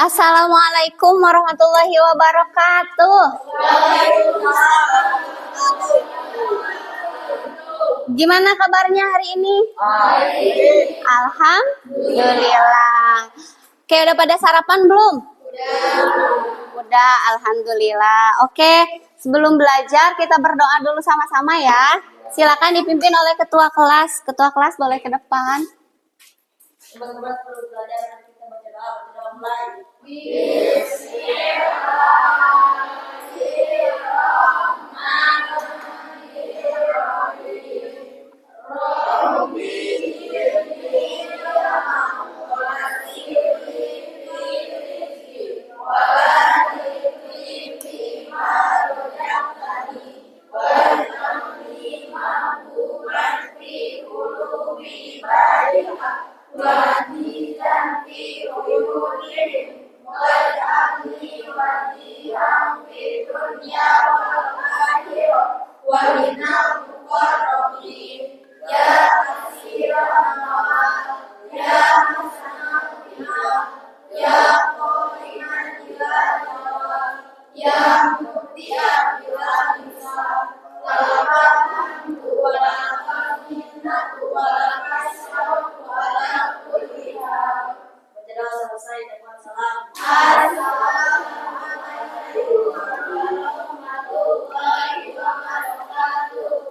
Assalamualaikum warahmatullahi wabarakatuh. Gimana kabarnya hari ini? Alhamdulillah. Oke, udah pada sarapan belum? Udah, alhamdulillah. Oke, sebelum belajar kita berdoa dulu sama-sama ya. Silakan dipimpin oleh ketua kelas. Ketua kelas boleh ke depan. Teman-teman perlu belajar, kita baca doa, mulai.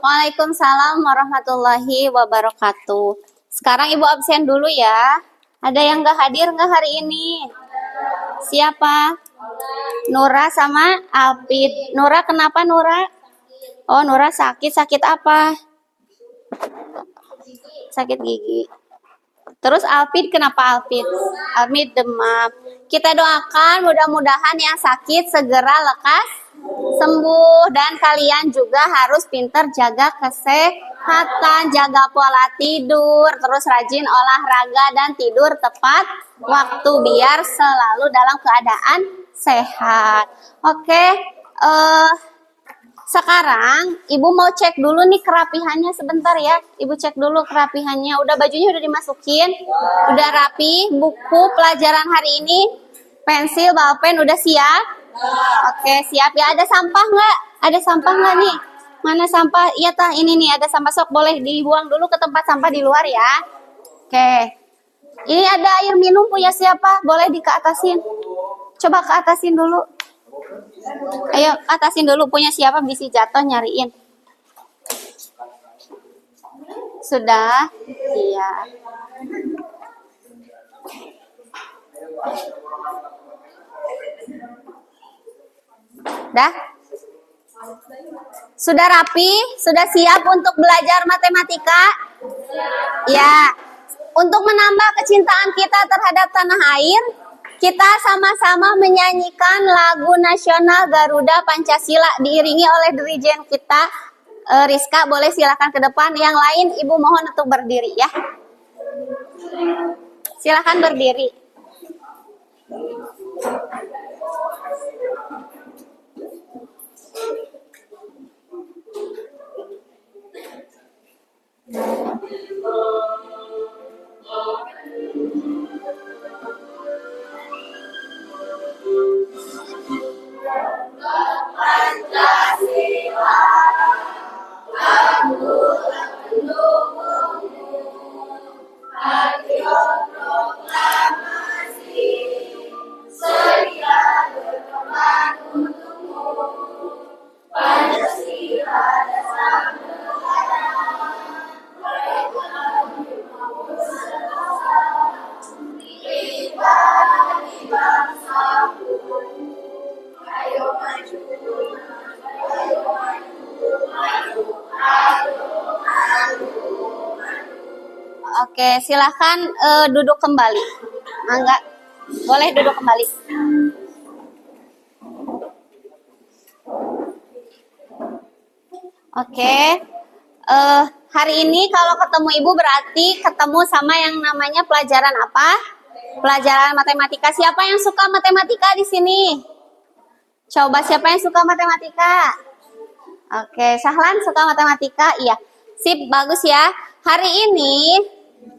Waalaikumsalam warahmatullahi wabarakatuh. Sekarang Ibu absen dulu ya. Ada yang nggak hadir nggak hari ini? Siapa? Nura sama Alpid. Nura kenapa Nura? Oh Nura sakit. Sakit apa? Sakit gigi. Terus Alpid kenapa Alpid? Alpid demam. Kita doakan mudah-mudahan yang sakit segera lekas sembuh, dan kalian juga harus pintar jaga kesehatan, jaga pola tidur, terus rajin olahraga dan tidur tepat waktu biar selalu dalam keadaan sehat. Oke, sekarang Ibu mau cek dulu nih kerapihannya sebentar ya. Ibu cek dulu kerapihannya. Udah bajunya udah dimasukin, udah rapi, buku pelajaran hari ini, pensil, balpen udah siap. Oke, siap ya. Ada sampah nggak? Ada sampah nggak nih? Mana sampah? Iya tah, ini nih ada sampah, sok boleh dibuang dulu ke tempat sampah di luar ya. Oke. Ini ada air minum punya siapa? Boleh dikeatasin. Coba keatasin dulu. Ayo, atasin dulu punya siapa, bisa jatuh nyariin. Sudah? Iya. Dah? Sudah rapi? Sudah siap untuk belajar matematika? Ya. Untuk menambah kecintaan kita terhadap tanah air, kita sama-sama menyanyikan lagu nasional Garuda Pancasila diiringi oleh dirijen kita. Rizka boleh silakan ke depan. Yang lain Ibu mohon untuk berdiri ya. Silakan berdiri. Oke, silahkan duduk kembali. Enggak, boleh duduk kembali. Oke, hari ini kalau ketemu Ibu berarti ketemu sama yang namanya pelajaran apa? Pelajaran matematika. Siapa yang suka matematika di sini? Coba siapa yang suka matematika? Oke, Sahlan suka matematika? Iya. Sip, bagus ya. Hari ini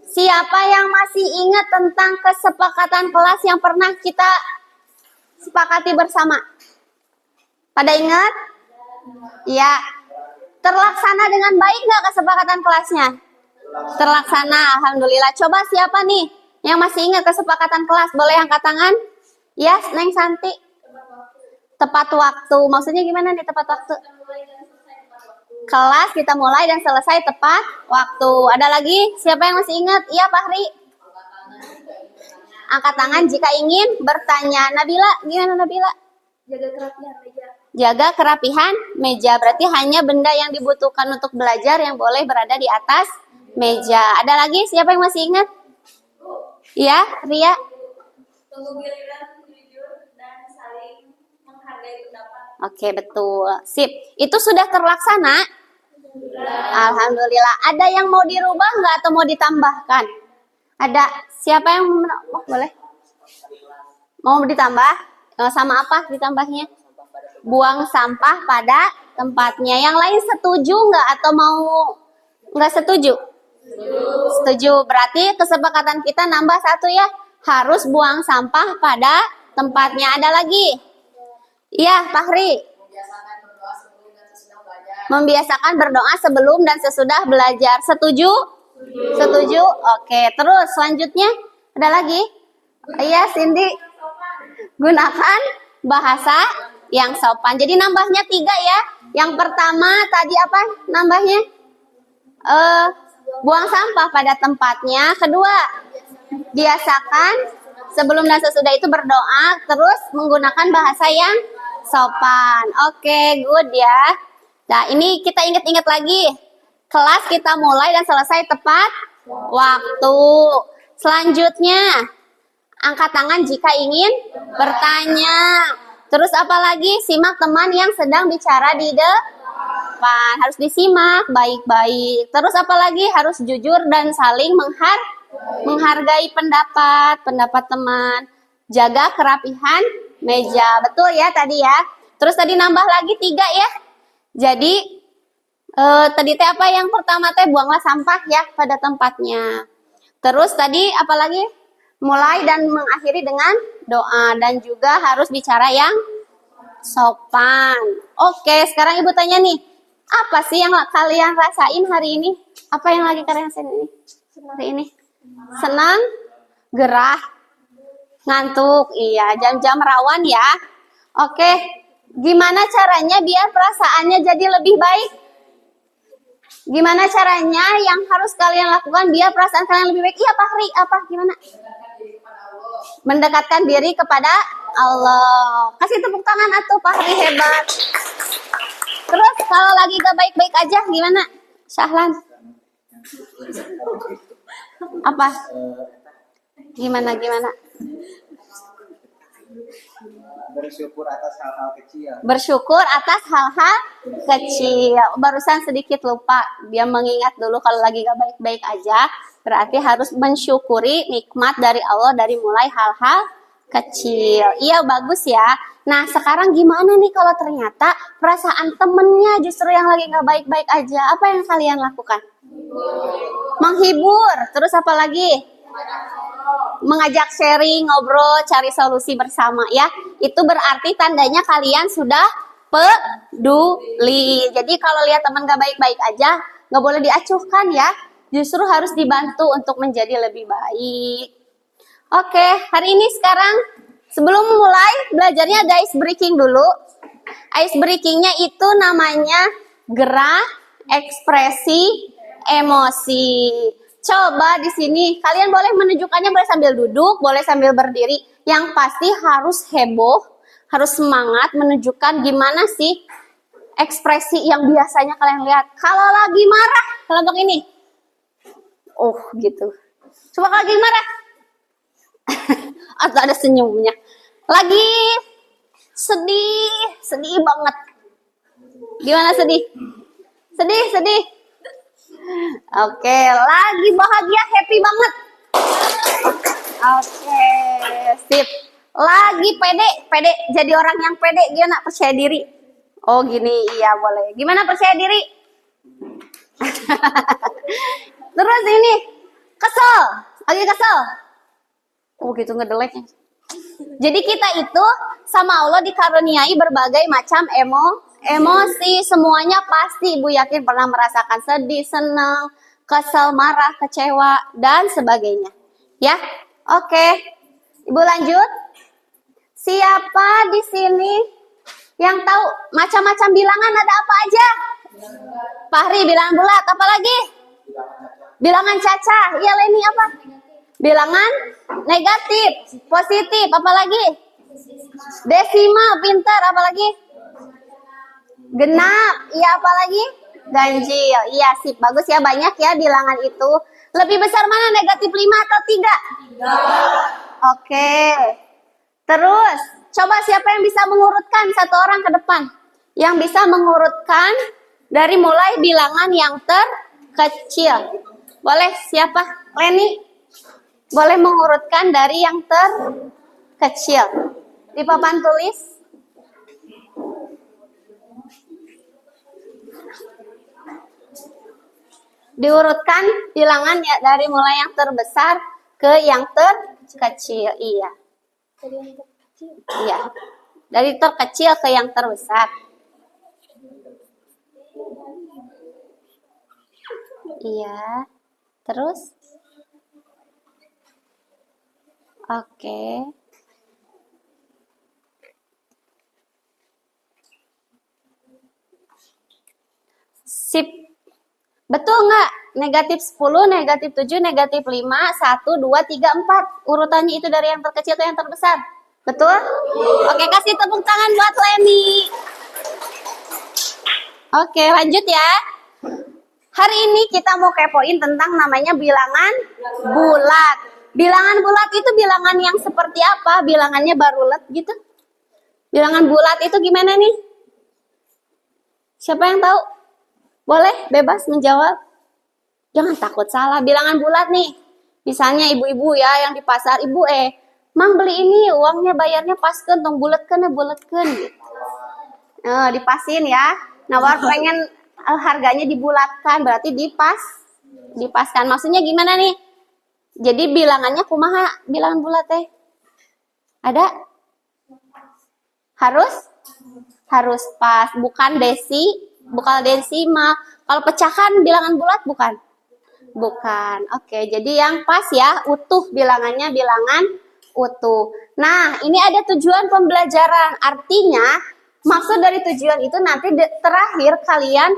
siapa yang masih ingat tentang kesepakatan kelas yang pernah kita sepakati bersama? Pada ingat? Ya. Terlaksana dengan baik nggak kesepakatan kelasnya? Terlaksana, alhamdulillah. Coba siapa nih yang masih ingat kesepakatan kelas? Boleh angkat tangan? Yes, Neng Santi. Tepat waktu. Maksudnya gimana nih tepat waktu? Kelas kita mulai dan selesai tepat waktu. Ada lagi? Siapa yang masih ingat? Iya, Fahri. Angkat tangan jika ingin bertanya. Nabila, gimana Nabila? Jaga kerapihan meja. Jaga kerapihan meja. Berarti hanya benda yang dibutuhkan untuk belajar yang boleh berada di atas meja. Ada lagi? Siapa yang masih ingat? Iya, Ria. Tunggu giliran, jujur dan saling menghargai pendapat. Oke, betul. Sip. Itu sudah terlaksana? Alhamdulillah. Ada yang mau dirubah nggak atau mau ditambahkan? Ada. Siapa yang boleh? Mau ditambah? Sama apa ditambahnya? Buang sampah pada tempatnya. Yang lain setuju nggak atau mau nggak setuju? Setuju. Berarti kesepakatan kita nambah satu ya. Harus buang sampah pada tempatnya. Ada lagi? Iya, Fahri. Membiasakan berdoa sebelum dan sesudah belajar. Setuju? Setuju? Oke. Terus selanjutnya ada lagi? Iya, Cindy. Gunakan bahasa yang sopan. Jadi nambahnya 3 ya. Yang pertama tadi apa nambahnya? Buang sampah pada tempatnya. Kedua, biasakan sebelum dan sesudah itu berdoa. Terus menggunakan bahasa yang sopan. Oke, good ya. Nah, ini kita ingat-ingat lagi. Kelas kita mulai dan selesai tepat waktu. Selanjutnya, angkat tangan jika ingin bertanya. Terus apa lagi? Simak teman yang sedang bicara di depan. Harus disimak baik-baik. Terus apa lagi? Harus jujur dan saling menghargai pendapat teman. Jaga kerapihan meja. Betul ya tadi ya. Terus tadi nambah lagi 3 ya. Jadi tadi teh apa yang pertama teh buanglah sampah ya pada tempatnya. Terus tadi apa lagi? Mulai dan mengakhiri dengan doa dan juga harus bicara yang sopan. Oke, sekarang Ibu tanya nih, apa sih yang kalian rasain hari ini? Apa yang lagi kalian rasain ini? Hari ini? Senang? Gerah? Ngantuk? Iya, jam-jam rawan ya. Oke, gimana caranya biar perasaannya jadi lebih baik? Gimana caranya yang harus kalian lakukan biar perasaan kalian lebih baik? Iya, Fahri, apa? Gimana? Mendekatkan diri kepada Allah. Kasih tepuk tangan atuh, Fahri hebat. Terus kalau lagi gak baik-baik aja gimana? Syahlan. Apa? Gimana? Bersyukur atas hal-hal kecil. Bersyukur atas hal-hal kecil. Barusan sedikit lupa. Dia mengingat dulu kalau lagi gak baik-baik aja. Berarti harus mensyukuri nikmat dari Allah dari mulai hal-hal kecil. Iya, bagus ya. Nah, sekarang gimana nih kalau ternyata perasaan temennya justru yang lagi gak baik-baik aja? Apa yang kalian lakukan? Menghibur. Terus apa lagi? Mengajak sharing, ngobrol, cari solusi bersama ya. Itu berarti tandanya kalian sudah peduli. Jadi kalau lihat teman gak baik-baik aja, gak boleh diacuhkan ya. Justru harus dibantu untuk menjadi lebih baik. Oke, hari ini sekarang sebelum mulai belajarnya ada ice breaking dulu. Ice breakingnya itu namanya gerak, ekspresi, emosi. Coba di sini kalian boleh menunjukkannya, boleh sambil duduk, boleh sambil berdiri. Yang pasti harus heboh, harus semangat menunjukkan gimana sih ekspresi yang biasanya kalian lihat. Kalau lagi marah, kelompok ini. Oh gitu. Coba kalau lagi marah. Atau ada senyumnya. Lagi sedih banget. Gimana sedih? Sedih. Oke, lagi bahagia, happy banget. Oke, sip. Lagi pede jadi orang yang pede, gimana? Percaya diri. Oh gini, iya boleh. Gimana percaya diri? Terus ini, kesel. Lagi kesel. Oh gitu ngedeleknya. Jadi kita itu sama Allah dikaruniai berbagai macam emosi. Semuanya pasti Ibu yakin pernah merasakan sedih, senang, kesel, marah, kecewa, dan sebagainya. Ya, oke. Ibu lanjut. Siapa di sini yang tahu macam-macam bilangan ada apa aja? Fahri, bilangan bulat. Apa lagi? Bilangan caca. Iya, Leni apa? Bilangan negatif, positif. Apa lagi? Desimal, pintar. Apa lagi? Genap. Iya, apa lagi? Ganjil. Iya, sip. Bagus ya, banyak ya bilangan itu. Lebih besar mana, negatif 5 atau 3? Oke. Terus, coba siapa yang bisa mengurutkan satu orang ke depan? Yang bisa mengurutkan dari mulai bilangan yang terkecil. Boleh siapa? Leni? Boleh mengurutkan dari yang terkecil. Di papan tulis. Diurutkan bilangan ya dari mulai yang terbesar ke yang terkecil. Iya. Dari yang terkecil. Iya. Dari terkecil ke yang terbesar. Iya. Terus? Oke. Sip. Betul nggak? Negatif 10, negatif 7, negatif 5, 1, 2, 3, 4. Urutannya itu dari yang terkecil ke yang terbesar. Betul? Oke, kasih tepuk tangan buat Leni. Oke, lanjut ya. Hari ini kita mau kepoin tentang namanya bilangan bulat. Bilangan bulat itu bilangan yang seperti apa? Bilangannya barulet gitu. Bilangan bulat itu gimana nih? Siapa yang tahu? Boleh bebas menjawab. Jangan takut salah. Bilangan bulat nih. Misalnya ibu-ibu ya yang di pasar, ibu mang beli ini uangnya bayarnya paskeun tong buletkeun ya buletkeun gitu. Dipasin ya. Nawar pengen harganya dibulatkan, berarti dipaskan. Maksudnya gimana nih? Jadi bilangannya kumaha bilangan bulat teh? Ada? Harus pas, bukan desimal. Kalau pecahan bilangan bulat bukan? Bukan. Oke, jadi yang pas ya, utuh bilangannya bilangan utuh. Nah, ini ada tujuan pembelajaran. Artinya, maksud dari tujuan itu nanti terakhir kalian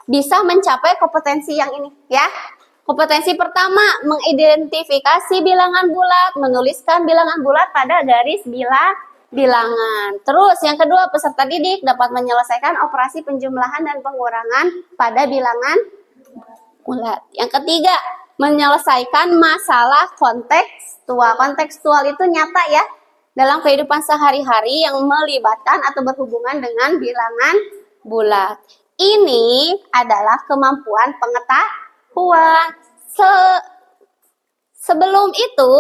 bisa mencapai kompetensi yang ini ya. Kompetensi pertama, mengidentifikasi bilangan bulat, menuliskan bilangan bulat pada garis bilangan. Terus yang kedua, peserta didik dapat menyelesaikan operasi penjumlahan dan pengurangan pada bilangan bulat. Yang ketiga, menyelesaikan masalah kontekstual. Kontekstual itu nyata ya, dalam kehidupan sehari-hari yang melibatkan atau berhubungan dengan bilangan bulat. Ini adalah kemampuan pengetahuan. Sebelum itu,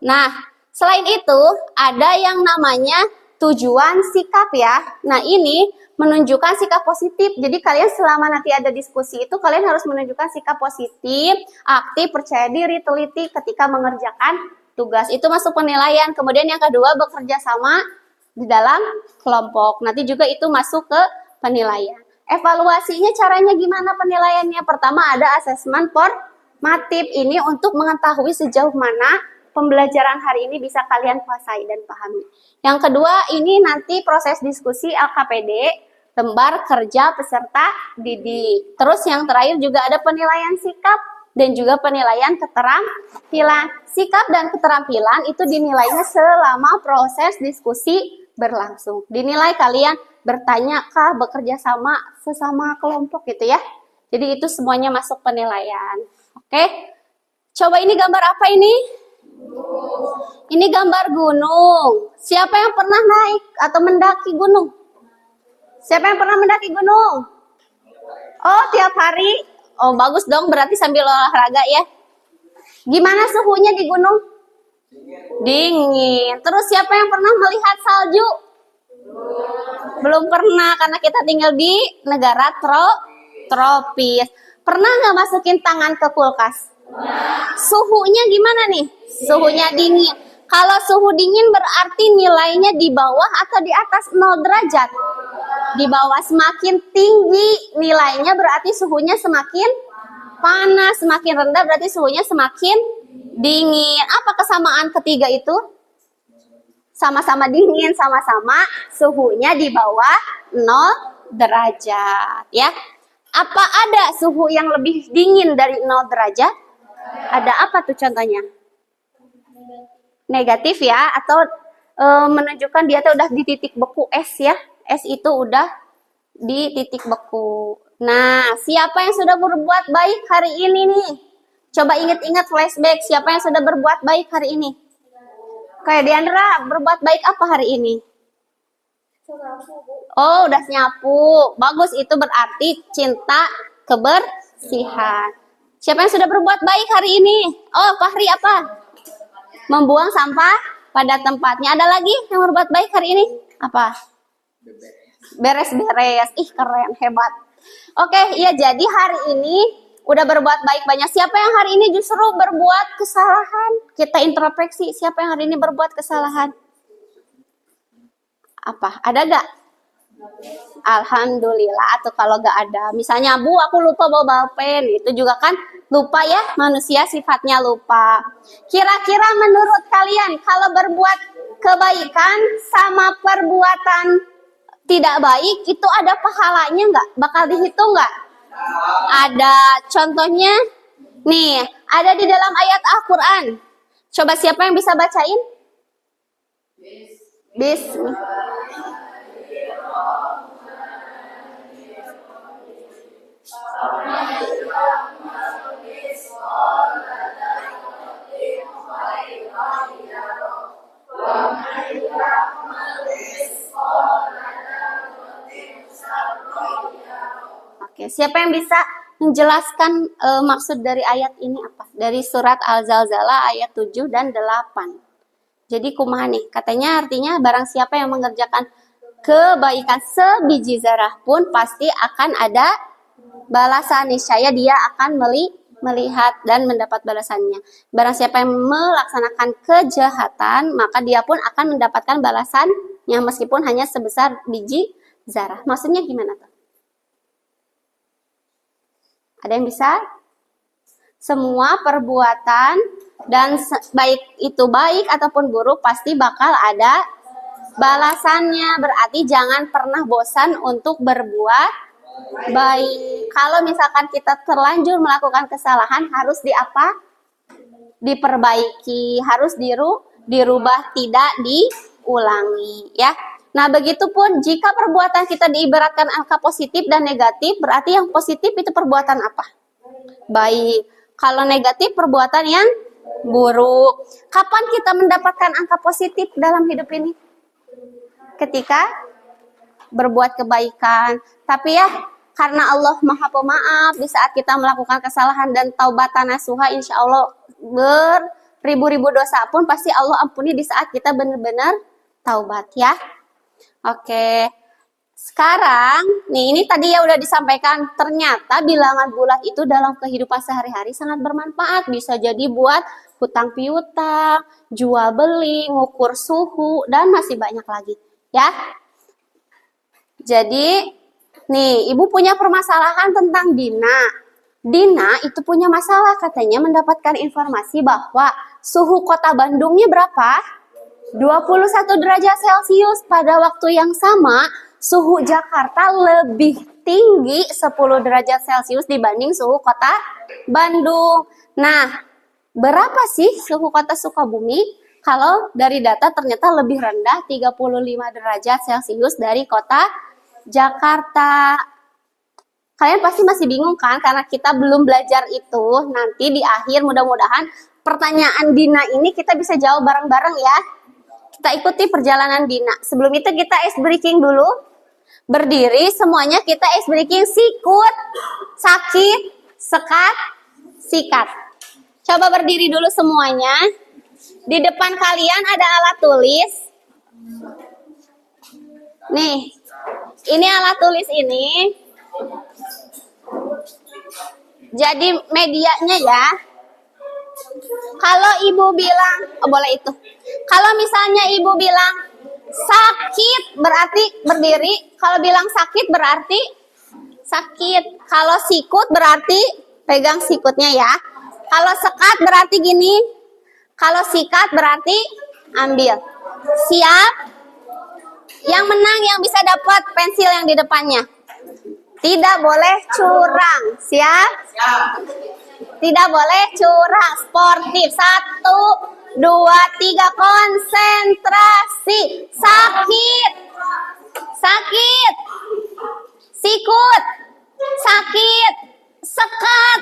nah, selain itu ada yang namanya tujuan sikap ya. Nah, ini menunjukkan sikap positif. Jadi kalian selama nanti ada diskusi itu kalian harus menunjukkan sikap positif, aktif, percaya diri, teliti ketika mengerjakan tugas. Itu masuk penilaian. Kemudian yang kedua, bekerja sama di dalam kelompok. Nanti juga itu masuk ke penilaian. Evaluasinya caranya gimana penilaiannya? Pertama ada asesmen formatif. Ini untuk mengetahui sejauh mana pembelajaran hari ini bisa kalian kuasai dan pahami. Yang kedua ini nanti proses diskusi LKPD, lembar kerja peserta didik. Terus yang terakhir juga ada penilaian sikap dan juga penilaian keterampilan. Sikap dan keterampilan itu dinilainya selama proses diskusi berlangsung. Dinilai kalian bertanya kah, bekerja sama sesama kelompok gitu ya. Jadi itu semuanya masuk penilaian. Oke. Coba ini gambar apa ini? Ini gambar gunung. Siapa yang pernah naik atau mendaki gunung? Siapa yang pernah mendaki gunung? Oh, tiap hari. Oh, bagus dong, berarti sambil olahraga ya. Gimana suhunya di gunung? Dingin. Terus siapa yang pernah melihat salju? Belum pernah, karena kita tinggal di negara tropis. Pernah nggak masukin tangan ke kulkas? Suhunya gimana nih? Suhunya dingin. Kalau suhu dingin berarti nilainya di bawah atau di atas 0 derajat? Di bawah. Semakin tinggi nilainya berarti suhunya semakin panas. Semakin rendah berarti suhunya semakin dingin. Apa kesamaan ketiga itu? Sama-sama dingin, sama-sama suhunya di bawah 0 derajat. Ya. Apa ada suhu yang lebih dingin dari 0 derajat? Ada apa tuh contohnya? Negatif ya, atau menunjukkan dia tuh udah di titik beku es ya. Es itu udah di titik beku. Nah, siapa yang sudah berbuat baik hari ini nih? Coba ingat-ingat flashback, siapa yang sudah berbuat baik hari ini? Kayak Diandra, berbuat baik apa hari ini? Oh, udah nyapu. Bagus, itu berarti cinta kebersihan. Siapa yang sudah berbuat baik hari ini? Oh, Fahri apa? Membuang sampah pada tempatnya. Ada lagi yang berbuat baik hari ini? Apa? Beres-beres. Ih, keren, hebat. Oke, ya jadi hari ini udah berbuat baik banyak. Siapa yang hari ini justru berbuat kesalahan? Kita introspeksi, siapa yang hari ini berbuat kesalahan? Apa? Ada gak? Alhamdulillah. Atau kalau gak ada, misalnya Bu, aku lupa bawa balpen. Itu juga kan lupa ya, manusia sifatnya lupa. Kira-kira menurut kalian kalau berbuat kebaikan sama perbuatan tidak baik itu ada pahalanya nggak? Bakal dihitung nggak? Ada. Contohnya nih, ada di dalam ayat Al-Quran. Coba siapa yang bisa bacain? Bismillah. Oke, siapa yang bisa menjelaskan maksud dari ayat ini apa? Dari surat Al-Zalzalah ayat 7 dan 8. Jadi kumaha nih? Katanya artinya barang siapa yang mengerjakan kebaikan sebiji zarah pun pasti akan ada balasan. Niscaya dia akan melihat dan mendapat balasannya. Barang siapa yang melaksanakan kejahatan, maka dia pun akan mendapatkan balasannya meskipun hanya sebesar biji zarah. Maksudnya gimana tuh? Ada yang bisa? Semua perbuatan dan baik itu baik ataupun buruk pasti bakal ada balasannya. Berarti jangan pernah bosan untuk berbuat baik. Kalau misalkan kita terlanjur melakukan kesalahan, harus diapa? Diperbaiki, harus dirubah, tidak diulangi, ya. Nah, begitupun jika perbuatan kita diibaratkan angka positif dan negatif, berarti yang positif itu perbuatan apa? Baik. Kalau negatif perbuatan yang buruk. Kapan kita mendapatkan angka positif dalam hidup ini? Ketika berbuat kebaikan. Tapi ya, karena Allah Maha Pemaaf, di saat kita melakukan kesalahan dan taubatan nasuha, insya Allah beribu-ribu dosa pun pasti Allah ampuni di saat kita benar-benar taubat ya. Oke. Sekarang, nih ini tadi ya udah disampaikan, ternyata bilangan bulat itu dalam kehidupan sehari-hari sangat bermanfaat. Bisa jadi buat hutang piutang, jual beli, ngukur suhu, dan masih banyak lagi. Ya. Jadi, nih ibu punya permasalahan tentang Dina. Dina itu punya masalah, katanya mendapatkan informasi bahwa suhu kota Bandungnya berapa? 21 derajat Celcius. Pada waktu yang sama, suhu Jakarta lebih tinggi 10 derajat Celcius dibanding suhu kota Bandung. Nah, berapa sih suhu kota Sukabumi? Kalau dari data ternyata lebih rendah 35 derajat Celcius dari kota Jakarta. Kalian pasti masih bingung kan? Karena kita belum belajar itu. Nanti di akhir mudah-mudahan pertanyaan Dina ini kita bisa jawab bareng-bareng ya. Kita ikuti perjalanan Dina. Sebelum itu kita ice breaking dulu. Berdiri semuanya, kita ice breaking. Sikut, sakit, sekat, sikat. Coba berdiri dulu semuanya. Di depan kalian ada alat tulis. Nih, ini alat tulis ini. Jadi medianya ya. Kalau ibu bilang, oh boleh itu. Kalau misalnya ibu bilang sakit berarti berdiri. Kalau bilang sakit berarti sakit. Kalau sikut berarti pegang sikutnya ya. Kalau sekat berarti gini. Kalau sikat berarti ambil. Siap? Yang menang yang bisa dapat pensil yang di depannya. Tidak boleh curang. Siap? Tidak boleh curang. Sportif. 1, 2, 3. Konsentrasi. Sakit. Sakit. Sikut. Sakit. Sekat.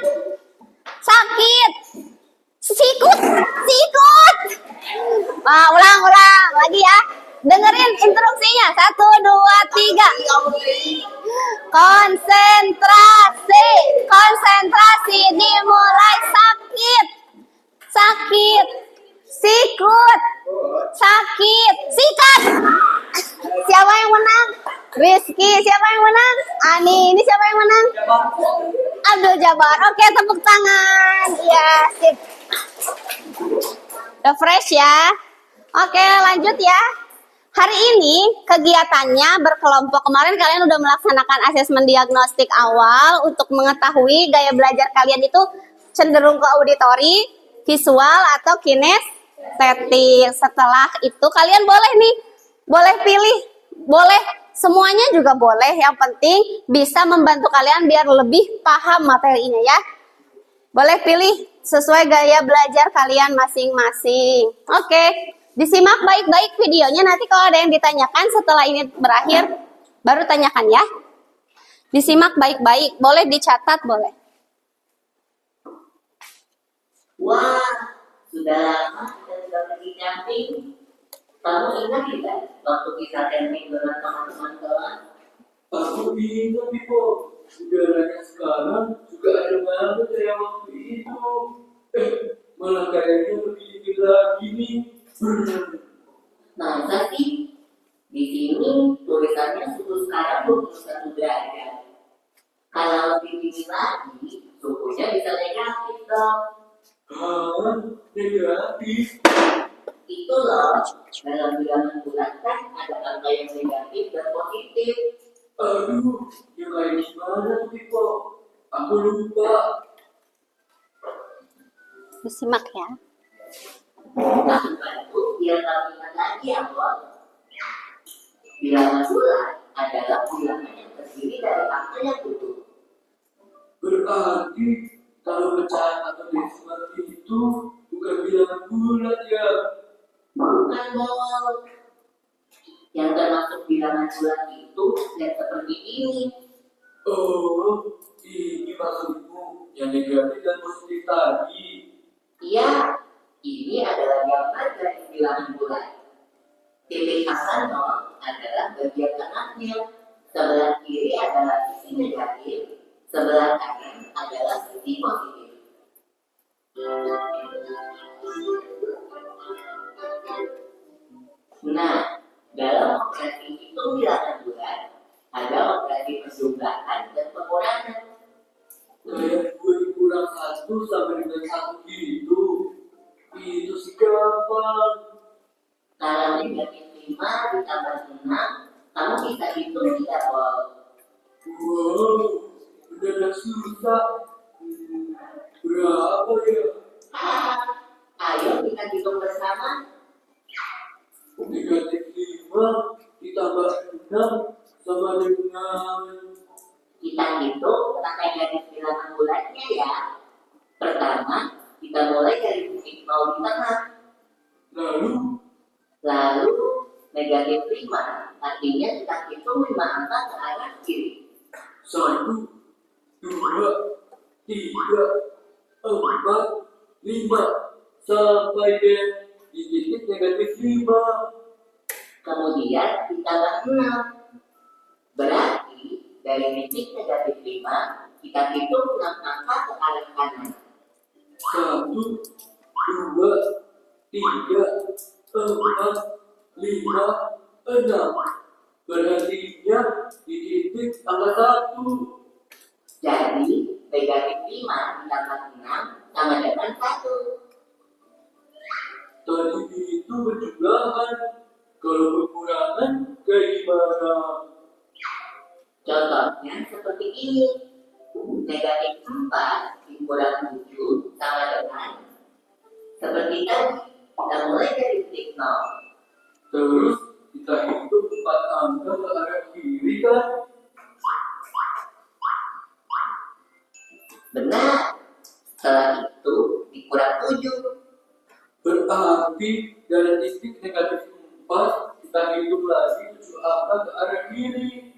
Sakit. Sikut. Sikut. Ulang lagi ya. Dengerin instruksinya. 1, 2, 3. Konsentrasi. Konsentrasi dimulai. Sakit. Sakit. Sikut. Sakit. Sikat. Siapa yang menang? Rizky. Siapa yang menang? Ani. Ini siapa yang menang? Abdul Jabar. Oke, tepuk tangan. Ya, sip. Udah fresh ya. Oke, lanjut ya. Hari ini kegiatannya berkelompok. Kemarin kalian udah melaksanakan asesmen diagnostik awal untuk mengetahui gaya belajar kalian itu cenderung ke auditori, visual, atau kinestetik. Setelah itu kalian boleh nih, boleh pilih, boleh semuanya juga boleh. Yang penting bisa membantu kalian biar lebih paham materinya ya. Boleh pilih sesuai gaya belajar kalian masing-masing. Oke. Disimak baik-baik videonya, nanti kalau ada yang ditanyakan setelah ini berakhir, baru tanyakan ya. Disimak baik-baik, boleh dicatat, boleh. Wah, sudah lama kita sudah pergi camping. Kamu ingat tidak waktu kita camping dengan teman-teman kelas? Aku ingat Ibu, udaranya sekarang juga ada banget kayak waktu itu. Malah kayaknya lebih dingin lagi nih. Masa sih? Di sini tulisannya suhu sekarang 21 derajat. Kalau lebih dingin lagi, suhunya bisa negatif dong. Negatif. Itu loh, dalam bilangan bulan kan ada angka yang negatif dan positif. Aduh, yang kayak gimana tuh Ibu? Aku lupa. Disimak ya. Nah, itu biar kamu ingat lagi ya, Bos. Bilangan bulan adalah bilangan yang terdiri dari angka yang utuh. Berarti kalau pecahan atau desimal itu bukan bilangan bulat ya? Bukan, Bos. Yang termasuk bilangan bulan itu yang seperti ini. Oh, ini maksudmu yang negatif dan positif tadi. Iya, ini adalah gambar dari bilangan bulan. Titik angka 0 adalah bagian tengahnya. Sebelah kiri adalah sisi negatif, sebelah kanan adalah sisi positif. Nah, dalam operasi hitung bilangan bulan, ada operasi penjumlahan dan pengurangan. Kayak 2 kurang 1 sama dengan 1 gitu. Itu sih gampang. Kalau negatif 5 ditambah 6, kamu bisa hitung tidak, Bos? Wow, benar susah. Berapa ya? Ayo kita hitung bersama. Negatif 5 ditambah 6 sama dengan... Kita hitung pakai garis bilangan bulannya ya. Pertama, kita mulai dari titik 0 di tengah. Lalu negatif 5 artinya kita hitung 5 angka ke arah kiri. 1, 2, 3, 4, 5 sampai deh di titik negatif 5. Kemudian ditambah 6. Berarti dari titik negatif 5 kita hitung 6 angka ke arah kanan. 1, 2, 3, 4, 5, 6. Berhentinya di titik angka 1. Jadi negatif 5 ditambah 6 sama dengan 1. tadi itu berjumlahan. Kalau berkurangan, kayak gimana? Contohnya seperti ini. Negatif 4 dikurang 7 sama dengan seperti tadi. Kita mulai dari titik 0. Terus kita hitung 4 angka ke arah kiri kan? Benar. Setelah itu dikurang 7. Berarti dari titik negatif 4 kita hitung lagi 7 angka ke arah kiri.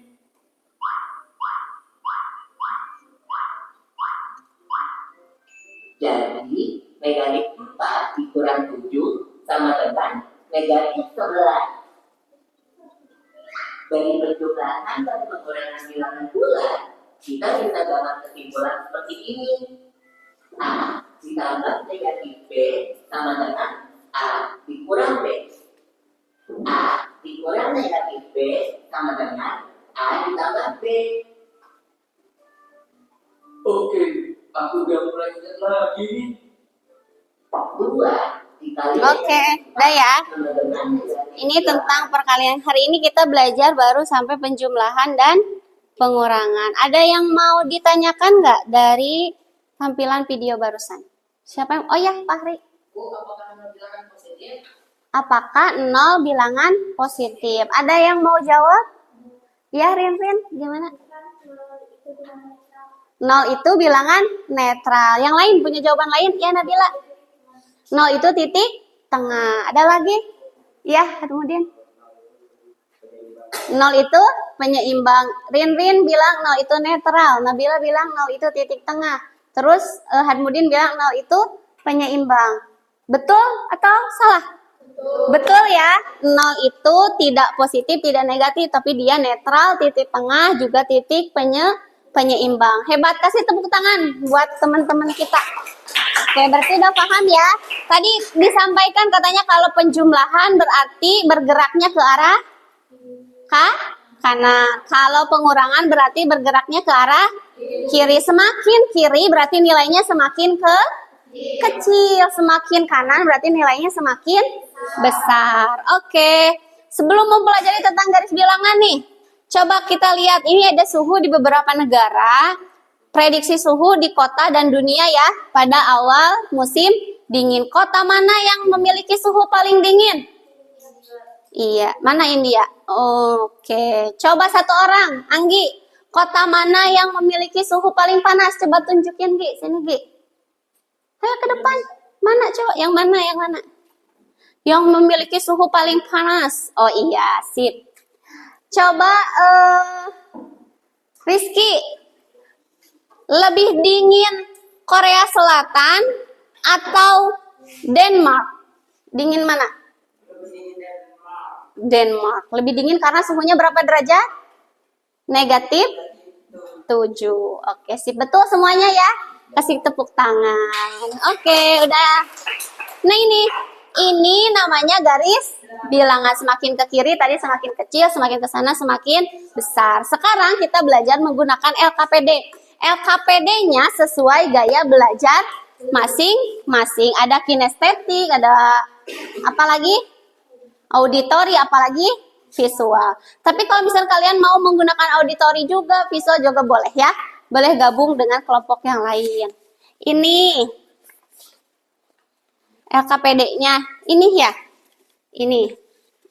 Jadi negatif 4 dikurang 7 sama dengan negatif 11. Dari perjumlahan dan pengurangan bilangan bulan, kita bisa dapat kesimpulan seperti ini. A ditambah negatif B sama dengan A dikurang B. A dikurang negatif B sama dengan A ditambah B. Oke, aku udah mulai ingat lagi nih. 2 dikali Oke, udah ya. sama dengan negatif Ini tentang perkalian. Hari ini kita belajar baru sampai penjumlahan dan pengurangan. Ada yang mau ditanyakan nggak dari tampilan video barusan? Siapa yang? Oh ya, Fahri. Apakah 0 bilangan positif? Ada yang mau jawab? Ya, Rin, gimana? 0 itu bilangan netral. Yang lain punya jawaban lain? Ya, Nabila. 0 itu titik tengah. Ada lagi? Ya, kemudian. 0 itu penyeimbang. Rin bilang 0 itu netral. Nabila bilang 0 itu titik tengah. Terus Hadmudin bilang 0 itu penyeimbang. Betul atau salah? Betul ya. 0 itu tidak positif, tidak negatif, tapi dia netral, titik tengah, juga titik penyeimbang. Hebat, kasih tepuk tangan buat teman-teman kita. Oke, berarti udah paham ya. Tadi disampaikan katanya kalau penjumlahan berarti bergeraknya ke arah kanan. Kalau pengurangan berarti bergeraknya ke arah kiri. Semakin kiri berarti nilainya semakin kecil. Semakin kanan berarti nilainya semakin besar. Oke. Sebelum mempelajari tentang garis bilangan nih, coba kita lihat ini ada suhu di beberapa negara. Prediksi suhu di kota dan dunia ya pada awal musim dingin. Kota mana yang memiliki suhu paling dingin? Iya, mana India? Oke, coba satu orang, Anggi. Kota mana yang memiliki suhu paling panas? Coba tunjukin, Gi. Sini, Gi. Ayo ke depan. Mana coba? Yang mana? Yang mana? Yang memiliki suhu paling panas. Oh iya, sip. Coba Rizky. Lebih dingin Korea Selatan atau Denmark? Dingin mana? Denmark. Lebih dingin karena suhunya berapa derajat? Negatif 7. Oke, sip. Betul semuanya ya? Kasih tepuk tangan. Oke, udah. Nah ini namanya garis bilangan. Semakin ke kiri tadi semakin kecil, semakin ke sana semakin besar. Sekarang kita belajar menggunakan LKPD. LKPD-nya sesuai gaya belajar masing-masing. Ada kinestetik, ada apa lagi? Auditori, apalagi visual. Tapi kalau misalnya kalian mau menggunakan auditori juga, visual juga boleh ya. Boleh gabung dengan kelompok yang lain. Ini LKPD-nya. Ini ya. Ini.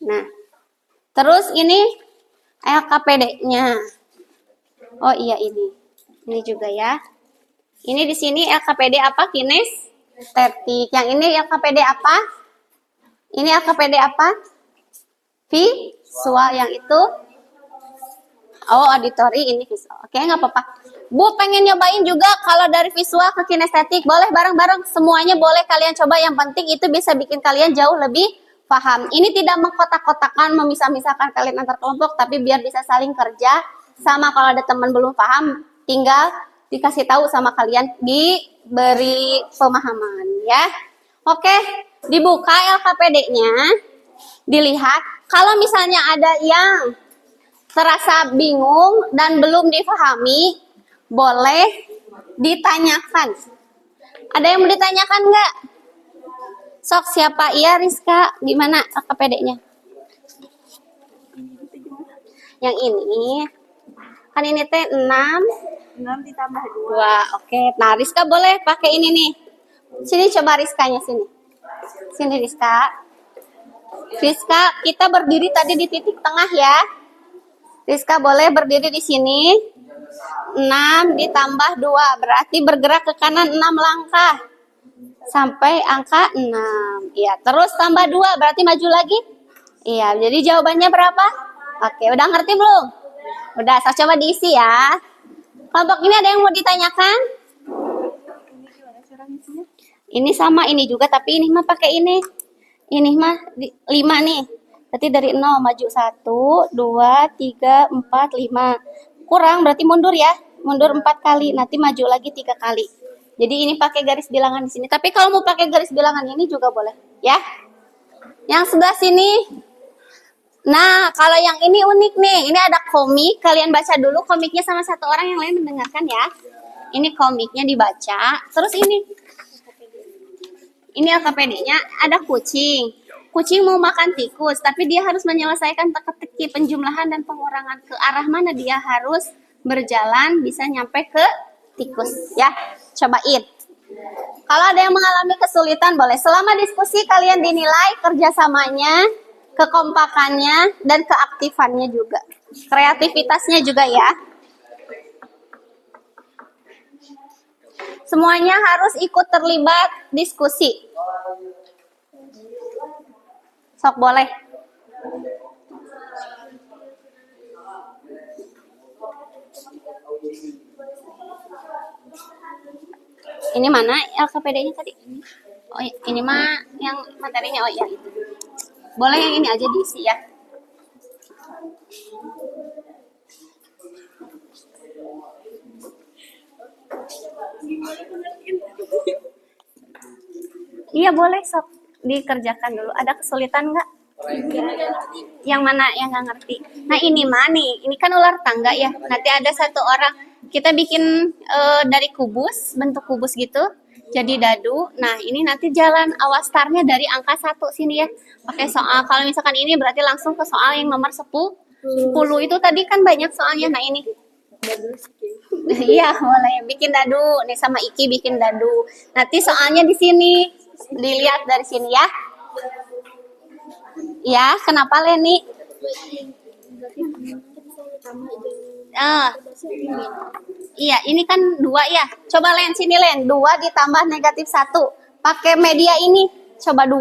Nah. Terus ini LKPD-nya. Oh iya ini. Ini juga ya. Ini di sini LKPD apa? Kinestetik. Yang ini LKPD apa? Ini LKPD apa? Visual. Yang itu auditori, ini visual. Oke, nggak apa-apa. Bu pengen nyobain juga kalau dari visual ke kinestetik. Boleh bareng-bareng. Semuanya boleh kalian coba. Yang penting itu bisa bikin kalian jauh lebih paham. Ini tidak mengkotak-kotakan, memisah-misahkan kalian antar kelompok, tapi biar bisa saling kerja. Sama kalau ada teman belum paham, tinggal dikasih tahu sama kalian, diberi pemahaman ya. Oke, dibuka LKPD-nya, dilihat. Kalau misalnya ada yang terasa bingung dan belum dipahami, boleh ditanyakan. Ada yang mau ditanyakan nggak? Sok siapa? Iya Rizka. Gimana KPD-nya? Yang ini. Kan ini teh 6. 6 ditambah 2. Oke. Nah Rizka boleh pakai ini nih. Sini coba Rizkanya sini. Sini Rizka. Rizka, kita berdiri tadi di titik tengah ya. Rizka boleh berdiri di sini. 6 ditambah 2. Berarti bergerak ke kanan 6 langkah. Sampai angka 6. Iya, terus tambah 2 berarti maju lagi. Iya, jadi jawabannya berapa? Oke, udah ngerti belum? Udah, saya coba diisi ya. Kelompok ini ada yang mau ditanyakan? Ini sama ini juga, tapi ini mah pakai ini. Ini mah 5 nih. Berarti dari 0 maju 1, 2, 3, 4, 5. Kurang berarti mundur ya. Mundur 4 kali, nanti maju lagi 3 kali. Jadi ini pakai garis bilangan di sini. Tapi kalau mau pakai garis bilangan ini juga boleh, ya. Yang sebelah sini. Nah, kalau yang ini unik nih. Ini ada komik. Kalian baca dulu komiknya sama satu orang, yang lain mendengarkan ya. Ini komiknya dibaca. Terus ini LKPD-nya ada kucing. Kucing mau makan tikus, tapi dia harus menyelesaikan teka-teki penjumlahan dan pengurangan ke arah mana dia harus berjalan bisa nyampe ke tikus ya. Cobain. Kalau ada yang mengalami kesulitan boleh. Selama diskusi kalian dinilai kerjasamanya, kekompakannya, dan keaktifannya juga. Kreativitasnya juga ya. Semuanya harus ikut terlibat diskusi. Sok boleh. Ini mana LKPD-nya tadi? Oh, ini mah yang materinya. Oh ya itu. Boleh yang ini aja diisi ya. Iya boleh sok dikerjakan dulu. Ada kesulitan nggak? Yang mana yang nggak ngerti? Nah ini mah nih, ini kan ular tangga ya. Nanti ada satu orang kita bikin dari kubus, bentuk kubus gitu, jadi dadu. Nah ini nanti jalan awastarnya dari angka 1 sini ya. Pakai soal. Kalau misalkan ini berarti langsung ke soal yang nomor 10 itu tadi kan banyak soalnya. Nah ini. Iya boleh bikin dadu. Nih sama Iki bikin dadu. Nanti soalnya di sini. Dilihat dari sini ya. Ya, kenapa Leni? Iya, ini kan 2 ya. Coba Len, sini Len. 2 ditambah negatif 1. Pakai media ini. Coba 2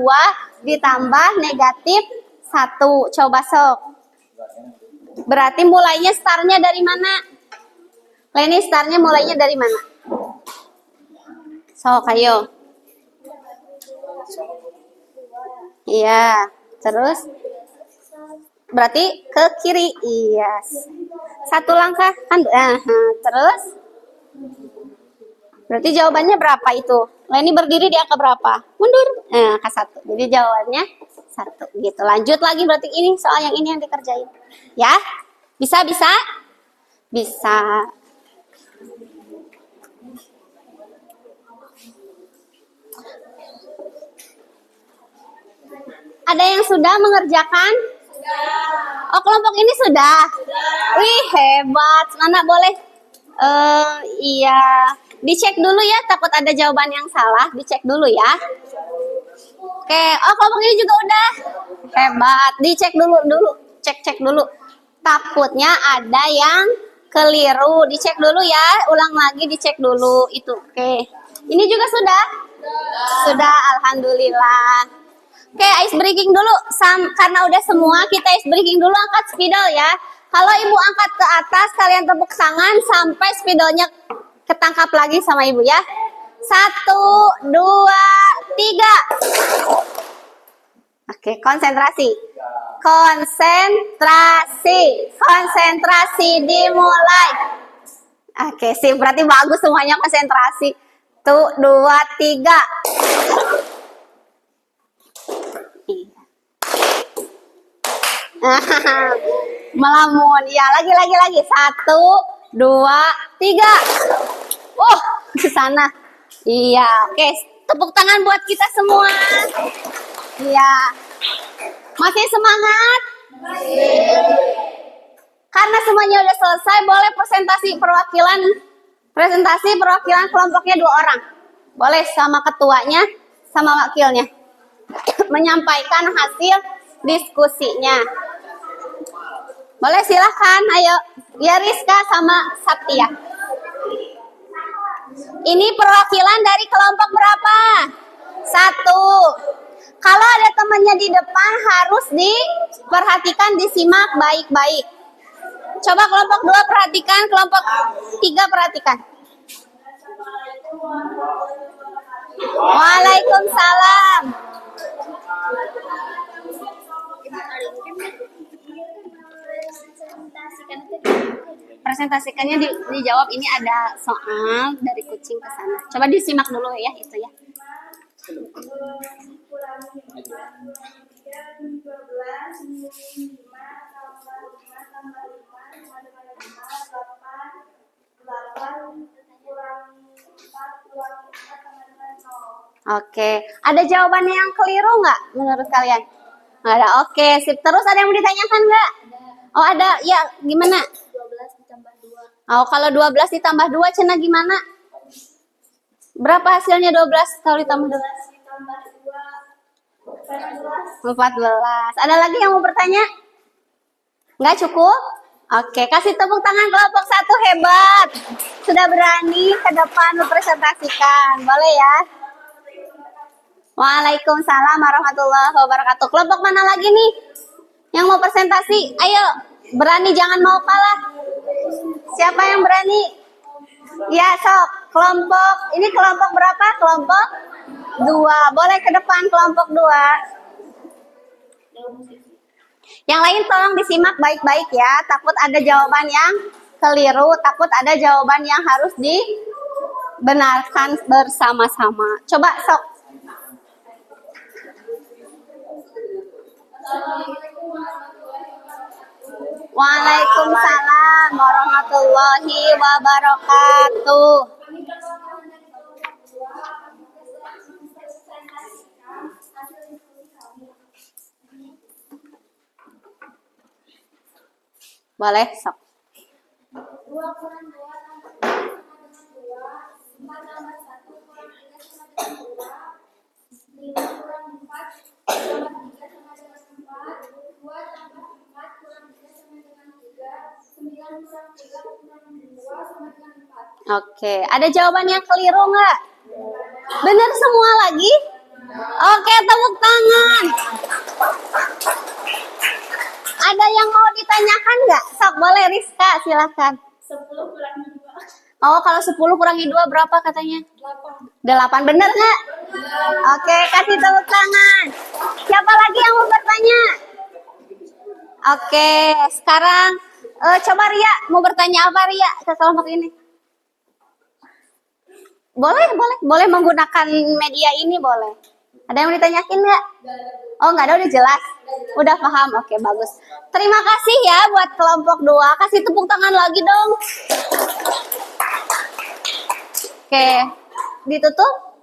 ditambah negatif 1. Coba sok. Berarti mulainya startnya dari mana? Leni, startnya mulainya dari mana? Sok, ayo. Iya, terus berarti ke kiri. Iya. 1 langkah kan. Terus berarti jawabannya berapa itu? Leni berdiri di angka berapa? Mundur. Angka 1. Jadi jawabannya 1 gitu. Lanjut lagi berarti ini soal yang ini yang dikerjain. Ya? Bisa? Bisa. Ada yang sudah mengerjakan? Oh, kelompok ini sudah? Wih, hebat. Mana boleh? Iya. Dicek dulu ya, takut ada jawaban yang salah. Dicek dulu ya. Oke. Oh, kelompok ini juga udah? Hebat. Dicek dulu. Cek dulu. Takutnya ada yang keliru. Dicek dulu ya. Ulang lagi, dicek dulu. Itu. Oke. Ini juga sudah? Sudah, alhamdulillah. Oke, ice breaking dulu. Karena udah semua, kita ice breaking dulu, angkat spidol ya. Kalau ibu angkat ke atas, kalian tepuk tangan sampai spidolnya ketangkap lagi sama ibu ya. 1, 2, 3. Oke, konsentrasi. Konsentrasi dimulai. Oke, sih berarti bagus semuanya konsentrasi. 1, 2, 3. Melamun. Ya, lagi. 1, 2, 3. Oh, ke sana. Iya, oke. Tepuk tangan buat kita semua. Iya. Masih semangat? Karena semuanya udah selesai, boleh presentasi perwakilan kelompoknya 2 orang. Boleh sama ketuanya, sama wakilnya. Menyampaikan hasil diskusinya. Boleh silahkan, ayo. Ya Rizka sama Saptia. Ini perwakilan dari kelompok berapa? 1. Kalau ada temannya di depan harus diperhatikan, disimak baik-baik. Coba kelompok 2 perhatikan, kelompok 3 perhatikan. Waalaikumsalam. Presentasikannya dijawab, ini ada soal dari kucing ke sana. Coba disimak dulu ya itu ya. Oke, ada jawabannya yang keliru nggak menurut kalian? Nggak ada. Oke, sip. Terus ada yang mau ditanyakan nggak? Oh ada, ya gimana? 12 ditambah 2. Oh kalau 12 ditambah 2 Cina gimana? Berapa hasilnya 12 kalau ditambah 12? Ditambah 2, 14. 14. Ada lagi yang mau bertanya? Nggak cukup? Oke, kasih tepuk tangan kelompok 1, hebat. Sudah berani ke depan mempresentasikan. Boleh ya? Waalaikumsalam warahmatullahi wabarakatuh. Kelompok mana lagi nih yang mau presentasi? Ayo, berani jangan mau kalah. Siapa yang berani? Ya, sok. Kelompok, ini kelompok berapa? Kelompok 2. Boleh ke depan kelompok 2. Yang lain tolong disimak baik-baik ya. Takut ada jawaban yang keliru, takut ada jawaban yang harus dibenarkan bersama-sama. Coba sok. Waalaikumsalam warahmatullahi wabarakatuh. Boleh, sok. 2 kurang 2 tambah 3 sama dengan 2. 4 tambah 1 kurang 3 sama dengan 2. 5 kurang 4 tambah 3 sama dengan 4. 2 tambah 4 kurang 3 sama dengan 3. 9 kurang 3 kurang 2 sama dengan 4. Oke, ada jawaban yang keliru nggak? Benar semua lagi? Oke, tepuk tangan. Ada yang mau ditanyakan nggak? Sok, boleh Rizka, silakan. 10 kurangi 2. Oh, kalau 10 kurangi 2 berapa katanya? 8. 8, bener nggak? Oke, kasih tepuk tangan. Siapa lagi yang mau bertanya? Oke, sekarang coba Ria, mau bertanya apa Ria ke kelompok ini? Boleh menggunakan media ini boleh. Ada yang mau ditanyakin nggak? Oh, nggak ada, udah jelas. Udah paham, oke bagus. Terima kasih ya buat kelompok 2. Kasih tepuk tangan lagi dong. Oke, ditutup.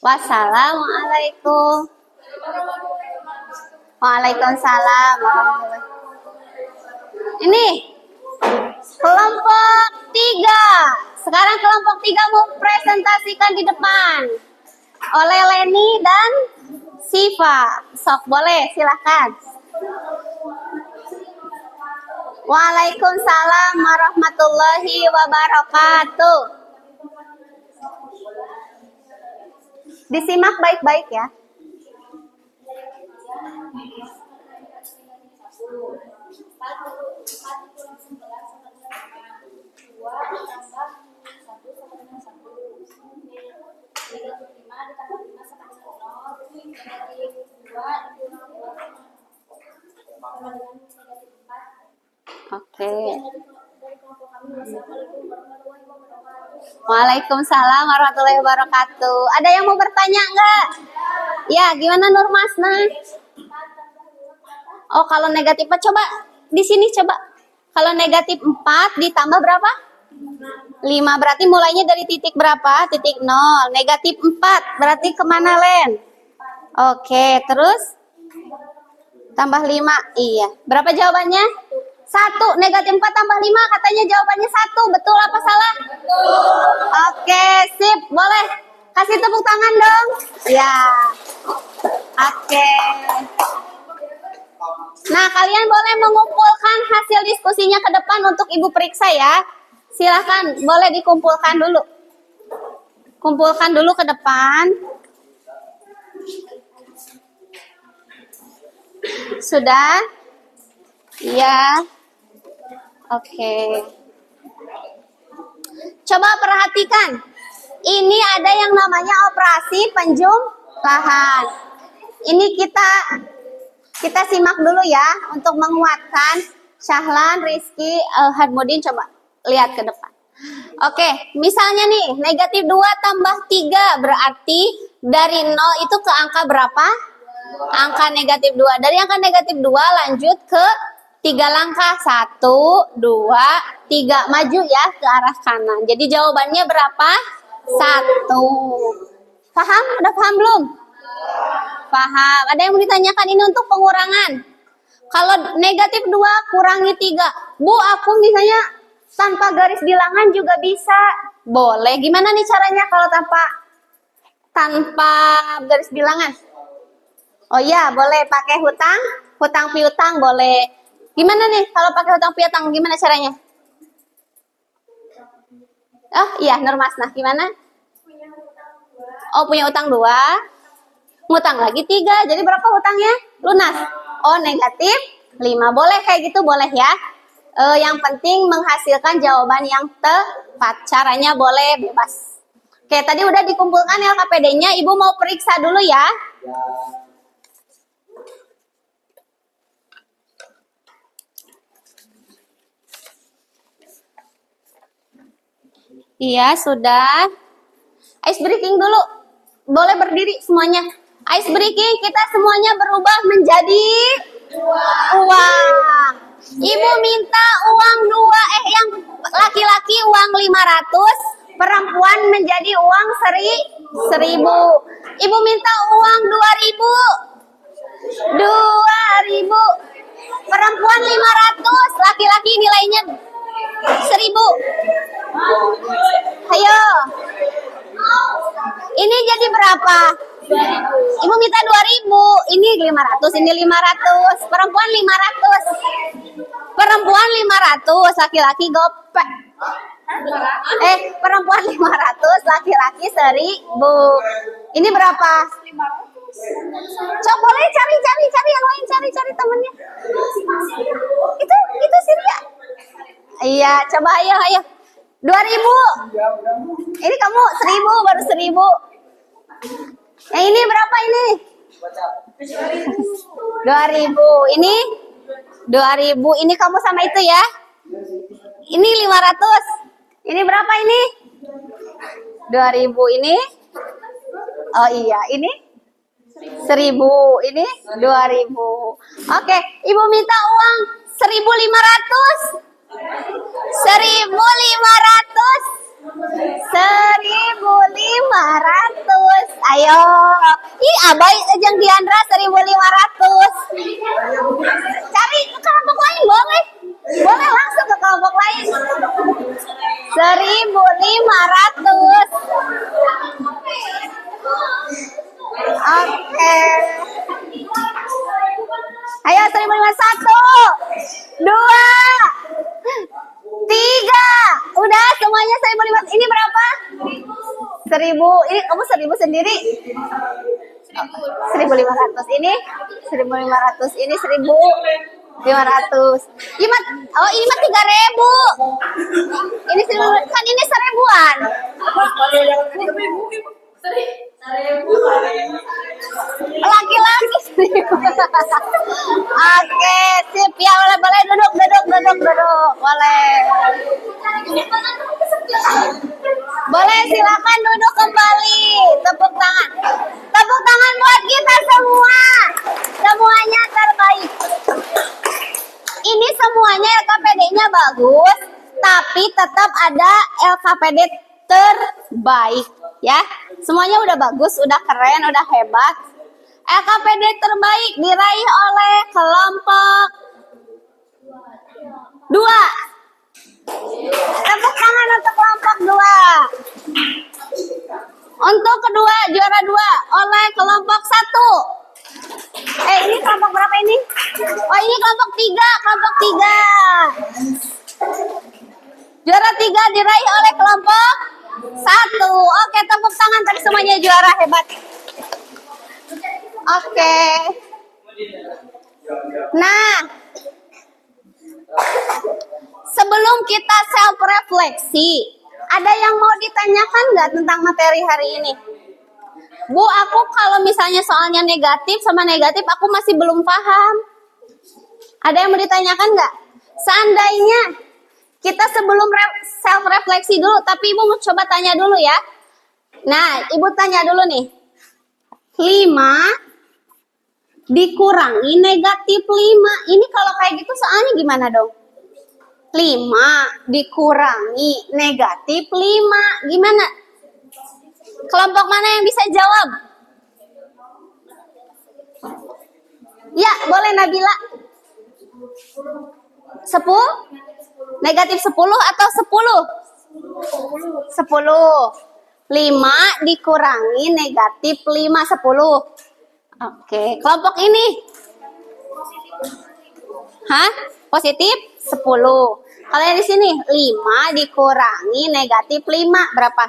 Wassalamualaikum. Waalaikumsalam warahmatullahi. Ini kelompok 3. Sekarang kelompok 3 mau presentasikan di depan oleh Leni dan Siva. Sok, boleh, silakan. Waalaikumsalam warahmatullahi wabarakatuh. Disimak baik-baik ya. Oke. Waalaikumsalam warahmatullahi wabarakatuh. Ada yang mau bertanya enggak? Ya, gimana Nur Masna? Oh, kalau negatif coba di sini coba. Kalau negatif 4 ditambah berapa? 5 berarti mulainya dari titik berapa? Titik 0. Negatif 4 berarti kemana, Len? Oke, terus? Tambah 5. Iya. Berapa jawabannya? 1. Negatif 4 tambah 5 katanya jawabannya 1. Betul apa salah? Betul. Oke, sip. Boleh. Kasih tepuk tangan dong. Ya. Oke. Nah, kalian boleh mengumpulkan hasil diskusinya ke depan untuk Ibu periksa ya. Silahkan, boleh dikumpulkan dulu. Kumpulkan dulu ke depan. Sudah? Iya. Oke. Coba perhatikan. Ini ada yang namanya operasi penjumlahan. Ini kita simak dulu ya untuk menguatkan. Syahlan, Rizky, Hadmudin, coba lihat ke depan. Oke, misalnya nih, negatif 2 tambah 3 berarti dari 0 itu ke angka berapa? Angka negatif 2. Dari angka negatif 2 lanjut ke 3 langkah. 1, 2, 3. Maju ya ke arah kanan. Jadi jawabannya berapa? 1. Paham? Udah paham belum? Paham. Ada yang mau ditanyakan ini untuk pengurangan? Kalau negatif 2 kurangi 3. Bu, aku misalnya tanpa garis bilangan juga bisa. Boleh. Gimana nih caranya kalau tanpa garis bilangan? Oh iya, boleh pakai hutang piutang boleh. Gimana nih kalau pakai hutang piutang? Gimana caranya? Oh iya, Nurmasnah gimana? Oh, punya utang 2. Ngutang lagi 3. Jadi berapa hutangnya? Lunas. Oh, negatif 5. Boleh kayak gitu, boleh ya. Yang penting menghasilkan jawaban yang tepat. Caranya boleh bebas. Oke, tadi udah dikumpulkan LKPD-nya. Ibu mau periksa dulu ya. Iya, sudah. Ice breaking dulu. Boleh berdiri semuanya. Ice breaking, kita semuanya berubah menjadi uang. Ibu minta uang 2, yang laki-laki uang 500, perempuan menjadi uang 1000. Ibu minta uang 2000. 2000. Perempuan 500, laki-laki nilainya 1000. Ayo. Ini jadi berapa? 2000. Ibu minta 2000. Ini 500, ini 500. Perempuan 500. Perempuan 500, laki-laki gopek. Perempuan 500, laki-laki 1000. Ini berapa? 500. Coba boleh cari yang lain, cari temennya. Itu Syria. Iya, coba ayo. 2000. Ini kamu 1000, baru 1000. Yang ini berapa ini? 2000. Ini 2000. Ini kamu sama itu ya. Ini 500. Ini berapa ini? 2000 ini. Oh iya, ini 1000. Ini 2000. Oke, Ibu minta uang 1500. 1500. 1500. Ayo. Ih, Abai Ajeng Diandra 1500. Cari ke kelompok lain boleh. Boleh langsung ke kelompok lain. 1500. Oke. Ayo 1501. 2. 3. Udah semuanya 1500. Ini berapa? 1000. Ini kamu 1000 sendiri. 1500. Ini 1500. Ini 1500. Ini mah 3000. Ini 1000. Kan ini 1000-an. Laki-laki 1000. Oke, sip ya, boleh duduk. Boleh. Boleh, silakan duduk kembali. Tepuk tangan. Tepuk tangan buat kita semua. Semuanya terbaik. Ini semuanya LKPD-nya bagus. tapi tetap ada LKPD terbaik ya. Semuanya udah bagus, udah keren, udah hebat. LKPD terbaik diraih oleh kelompok 2. Tepuk tangan untuk kelompok 2. Untuk kedua, juara 2 oleh kelompok 1. Ini kelompok berapa ini? Oh, ini kelompok 3, kelompok 3. Juara 3 diraih oleh kelompok 1. Oke, tepuk tangan tadi semuanya juara hebat. Oke. Nah, sebelum kita self refleksi, ada yang mau ditanyakan nggak tentang materi hari ini? Bu, aku kalau misalnya soalnya negatif sama negatif, aku masih belum paham. Ada yang mau ditanyakan nggak? Seandainya kita sebelum self refleksi dulu, tapi ibu mau coba tanya dulu ya. Nah, ibu tanya dulu nih. 5 dikurangi negatif 5. Ini kalau kayak gitu soalnya gimana dong? 5 dikurangi negatif 5. Gimana? Kelompok mana yang bisa jawab? Ya, boleh Nabila. 10? Negatif 10 atau 10? 10. 5 dikurangi negatif 5, 10. Oke, kelompok ini. Hah? Positif 10. Kalau yang di sini 5 dikurangi negatif 5 berapa?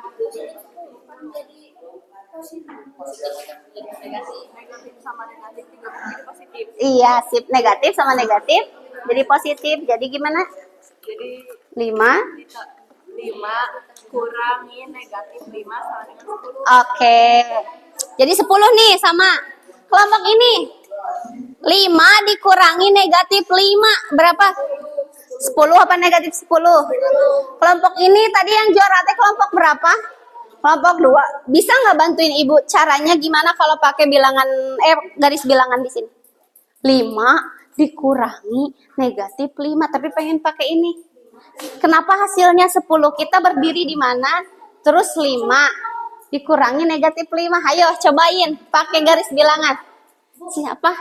Iya, sip, negatif sama negatif jadi positif. Jadi gimana? Jadi 5 kurangi negatif 5 sama dengan 10. Oke. Jadi 10 nih sama kelompok ini. 5 dikurangi negatif 5 berapa? 10 apa negatif 10? Kelompok ini tadi yang juara teh kelompok berapa? Kelompok 2. Bisa nggak bantuin ibu caranya gimana kalau pakai bilangan garis bilangan di sini? 5 dikurangi negatif 5, tapi pengen pakai ini. Kenapa hasilnya 10? Kita berdiri di mana? Terus 5 dikurangi negatif 5. Ayo cobain pakai garis bilangan. Siapa?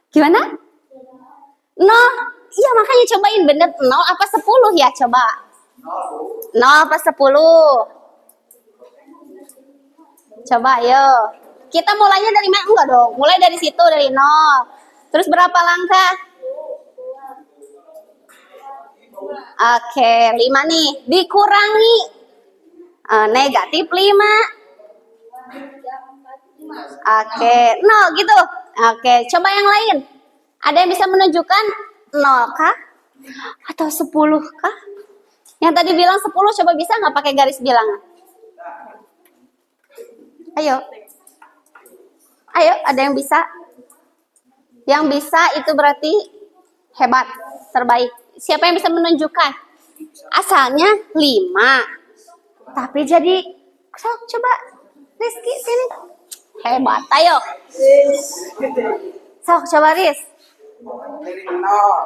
Gimana? 0. Iya, makanya cobain bener 0 apa 10 ya, coba. 0 apa 10? Coba ayo. Kita mulainya dari mana? Enggak dong. Mulai dari situ, dari 0. Terus berapa langkah? Oke, 5 nih. Dikurangi negatif 5. Oke, 0 gitu. Oke, coba yang lain. Ada yang bisa menunjukkan 0 kah? Atau 10 kah? Yang tadi bilang 10, coba bisa nggak pakai garis bilangan? Ayo. Ayo, ada yang bisa? Yang bisa itu berarti hebat, terbaik. Siapa yang bisa menunjukkan? Asalnya 5. Tapi jadi, coba Rizky sini. Hebat, ayo. Sok, coba Riz.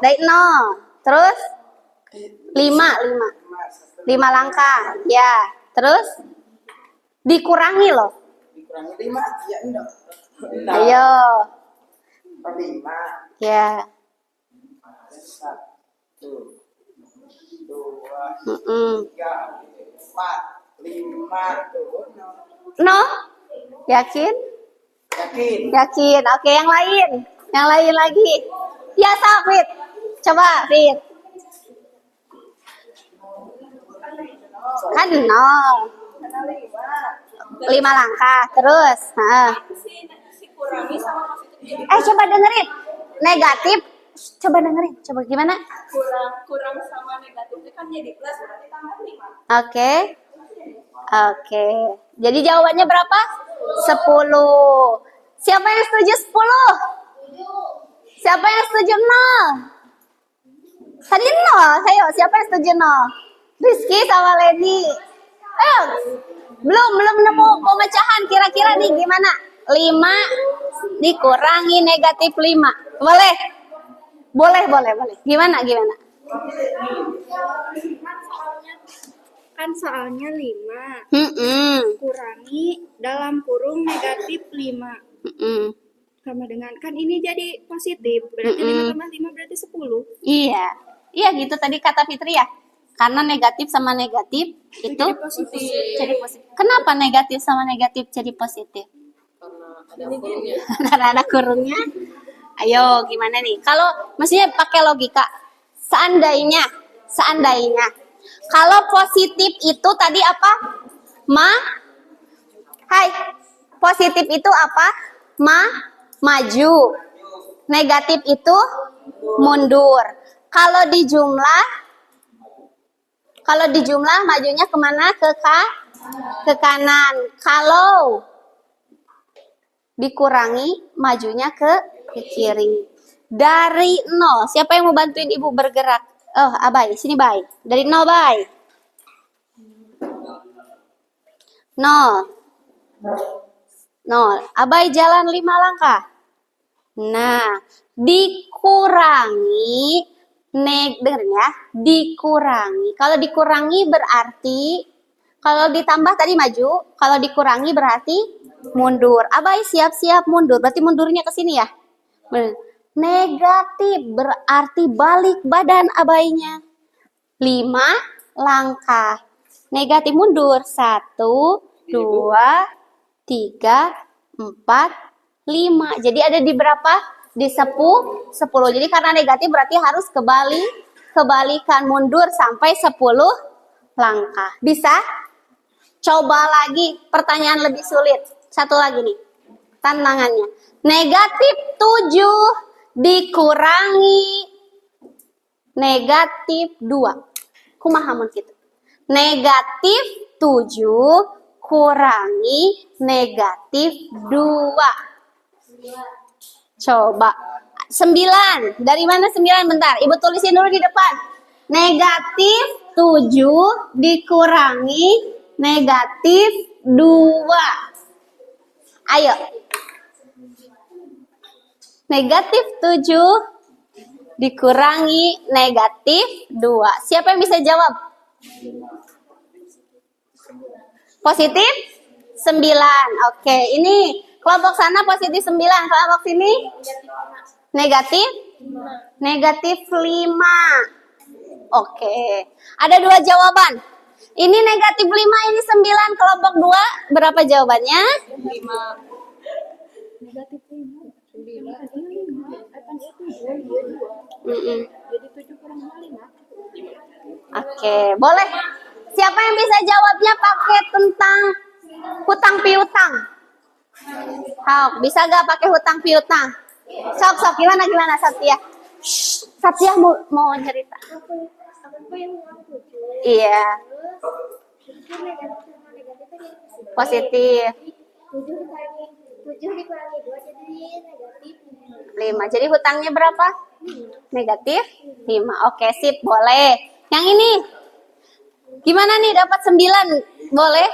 Dari 0. Terus 5 langkah. Ya, terus dikurangi loh. Dikurangi 5, ya enggak. Ayo. 5. Ya. 1, 2, 3, 4, 5. No? Yakin? Yakin? Yakin. Oke, yang lain. Yang lain lagi. Ya, Fit. Coba, Fit. Kan 0. 5 langkah. Terus. Coba dengerin. Negatif. Coba dengerin. Coba gimana? Kurang sama negatifnya kan jadi plus, berarti tambah 5. Oke. Oke. Jadi jawabannya berapa? 10. Siapa yang setuju 10? Siapa yang setuju 0? Tadi 0. Ayo, siapa yang setuju 0? Rizky sama Lady. Belum nemu pemecahan. Kira-kira nih gimana? 5 dikurangi negatif 5. Boleh? Boleh. Gimana? Kan soalnya 5 Mm-mm. kurangi dalam kurung negatif 5 Mm-mm. sama dengan kan ini jadi positif berarti 5 tambah 5 berarti 10. Iya. Iya gitu tadi kata Fitri ya. Karena negatif sama negatif itu Jadi positif. jadi positif. Kenapa negatif sama negatif jadi positif? Karena ada kurungnya. Ayo gimana nih? Kalau maksudnya pakai logika. Seandainya kalau positif itu tadi apa? Hai. Positif itu apa? Maju. Negatif itu mundur. Kalau di jumlah majunya kemana? Ke kanan. Kalau dikurangi majunya ke kiri. Dari 0. Siapa yang mau bantuin ibu bergerak? Oh, Abai, sini Bay. Dari 0 Bay. 0. Abai jalan 5 langkah. Nah, dikurangi dengerin ya, dikurangi. Kalau dikurangi berarti kalau ditambah tadi maju, kalau dikurangi berarti mundur. Abai siap-siap mundur. Berarti mundurnya ke sini ya. Negatif berarti balik badan abainya. 5 langkah. Negatif mundur. 1, 2, 3, 4, 5. Jadi ada di berapa? Di 10. Jadi karena negatif berarti harus kebalikan mundur sampai 10 langkah. Bisa? Coba lagi pertanyaan lebih sulit. Satu lagi nih. Tantangannya. Negatif 7 dikurangi negatif 2. Kumaha mun kitu? Negatif 7 kurangi negatif 2. Coba. 9. Dari mana 9? Bentar. Ibu tulisin dulu di depan. Negatif 7 dikurangi negatif 2. Ayo. Negatif 7 dikurangi negatif 2. Siapa yang bisa jawab? Positif 9. Oke, ini kelompok sana positif 9. Kelompok sini negatif 5. Oke. Ada 2 jawaban. Ini negatif 5, ini 9. Kelompok 2 berapa jawabannya? 5. Negatif 5. 9. Akan itu 2. Jadi 7 kurang 5. Oke, boleh. Siapa yang bisa jawabnya pakai tentang hutang piutang? Bisa gak pakai hutang piutang? Sok gimana Satya? Satya mau cerita. Iya. Positif. 7 dikurangi 2 jadi negatif 5. Jadi hutangnya berapa? Negatif 5. Oke, sip, boleh. Yang ini gimana nih, dapat 9? Boleh?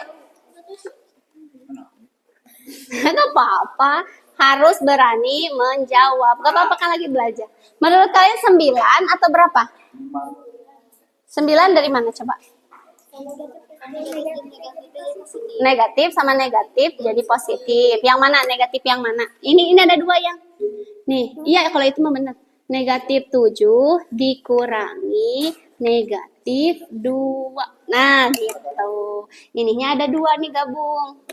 Gak apa-apa. Harus berani menjawab. Gak apa-apa, kan lagi belajar. Menurut kalian 9 atau berapa? 9 dari mana coba? Negatif sama negatif jadi positif. Yang mana? Negatif yang mana? Ini ada 2 yang. Nih, iya kalau itu mah benar. Negatif 7 dikurangi negatif 2. Nah, gitu. Ininya ada 2 nih gabung.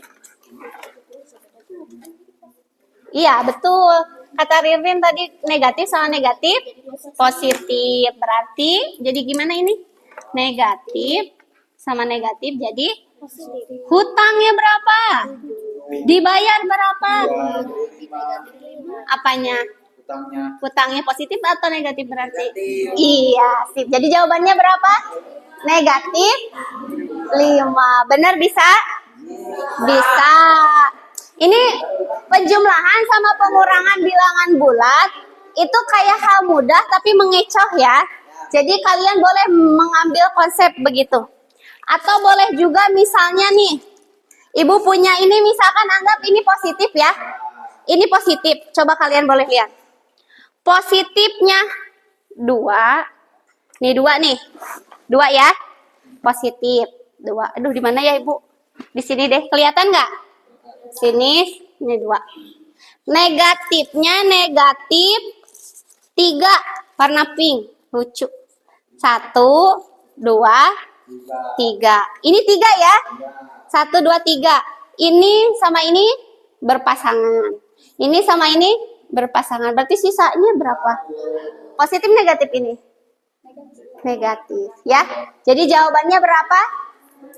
Iya, betul. Kata Ririn tadi negatif sama negatif positif. Berarti jadi gimana ini? Negatif sama negatif jadi hutangnya berapa? Dibayar berapa? Apanya? Hutangnya positif atau negatif berarti? Iya, sip. Jadi jawabannya berapa? Negatif 5. Benar bisa? Bisa. Ini penjumlahan sama pengurangan bilangan bulat itu kayak hal mudah tapi mengecoh ya. Jadi kalian boleh mengambil konsep begitu. Atau boleh juga misalnya nih, ibu punya ini misalkan anggap ini positif ya. Ini positif. Coba kalian boleh lihat. Positifnya 2, Nih 2 nih. 2 ya. Positif. 2. Aduh, di mana ya, Ibu? Di sini deh. Kelihatan nggak? Sini. Ini 2. Negatifnya negatif 3. Warna pink. Lucu. 1, 2, 3. Ini 3 ya. 1, 2, 3. Ini sama ini berpasangan. Ini sama ini berpasangan. Berarti sisanya berapa? Positif negatif ini? Negatif ya. Jadi jawabannya berapa?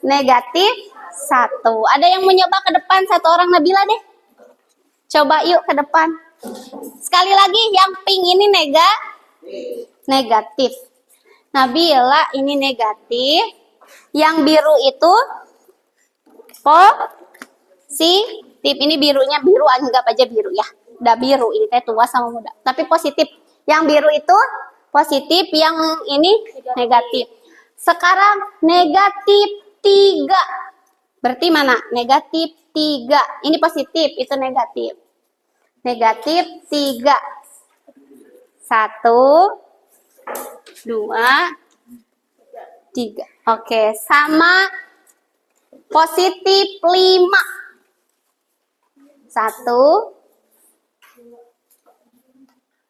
Negatif 1. Ada yang mau nyoba ke depan? 1 orang, Nabila deh. Coba yuk ke depan. Sekali lagi, yang pink ini negatif. Nabila ini negatif. Yang biru itu positif. Ini birunya biru, anggap aja biru ya. Udah biru, ini teh tua sama muda. Tapi positif. Yang biru itu positif, yang ini negatif. Sekarang negatif 3. Berarti mana? Negatif 3. Ini positif, itu negatif. Negatif 3. 1, 2, 3. Oke, sama positif 5. 1.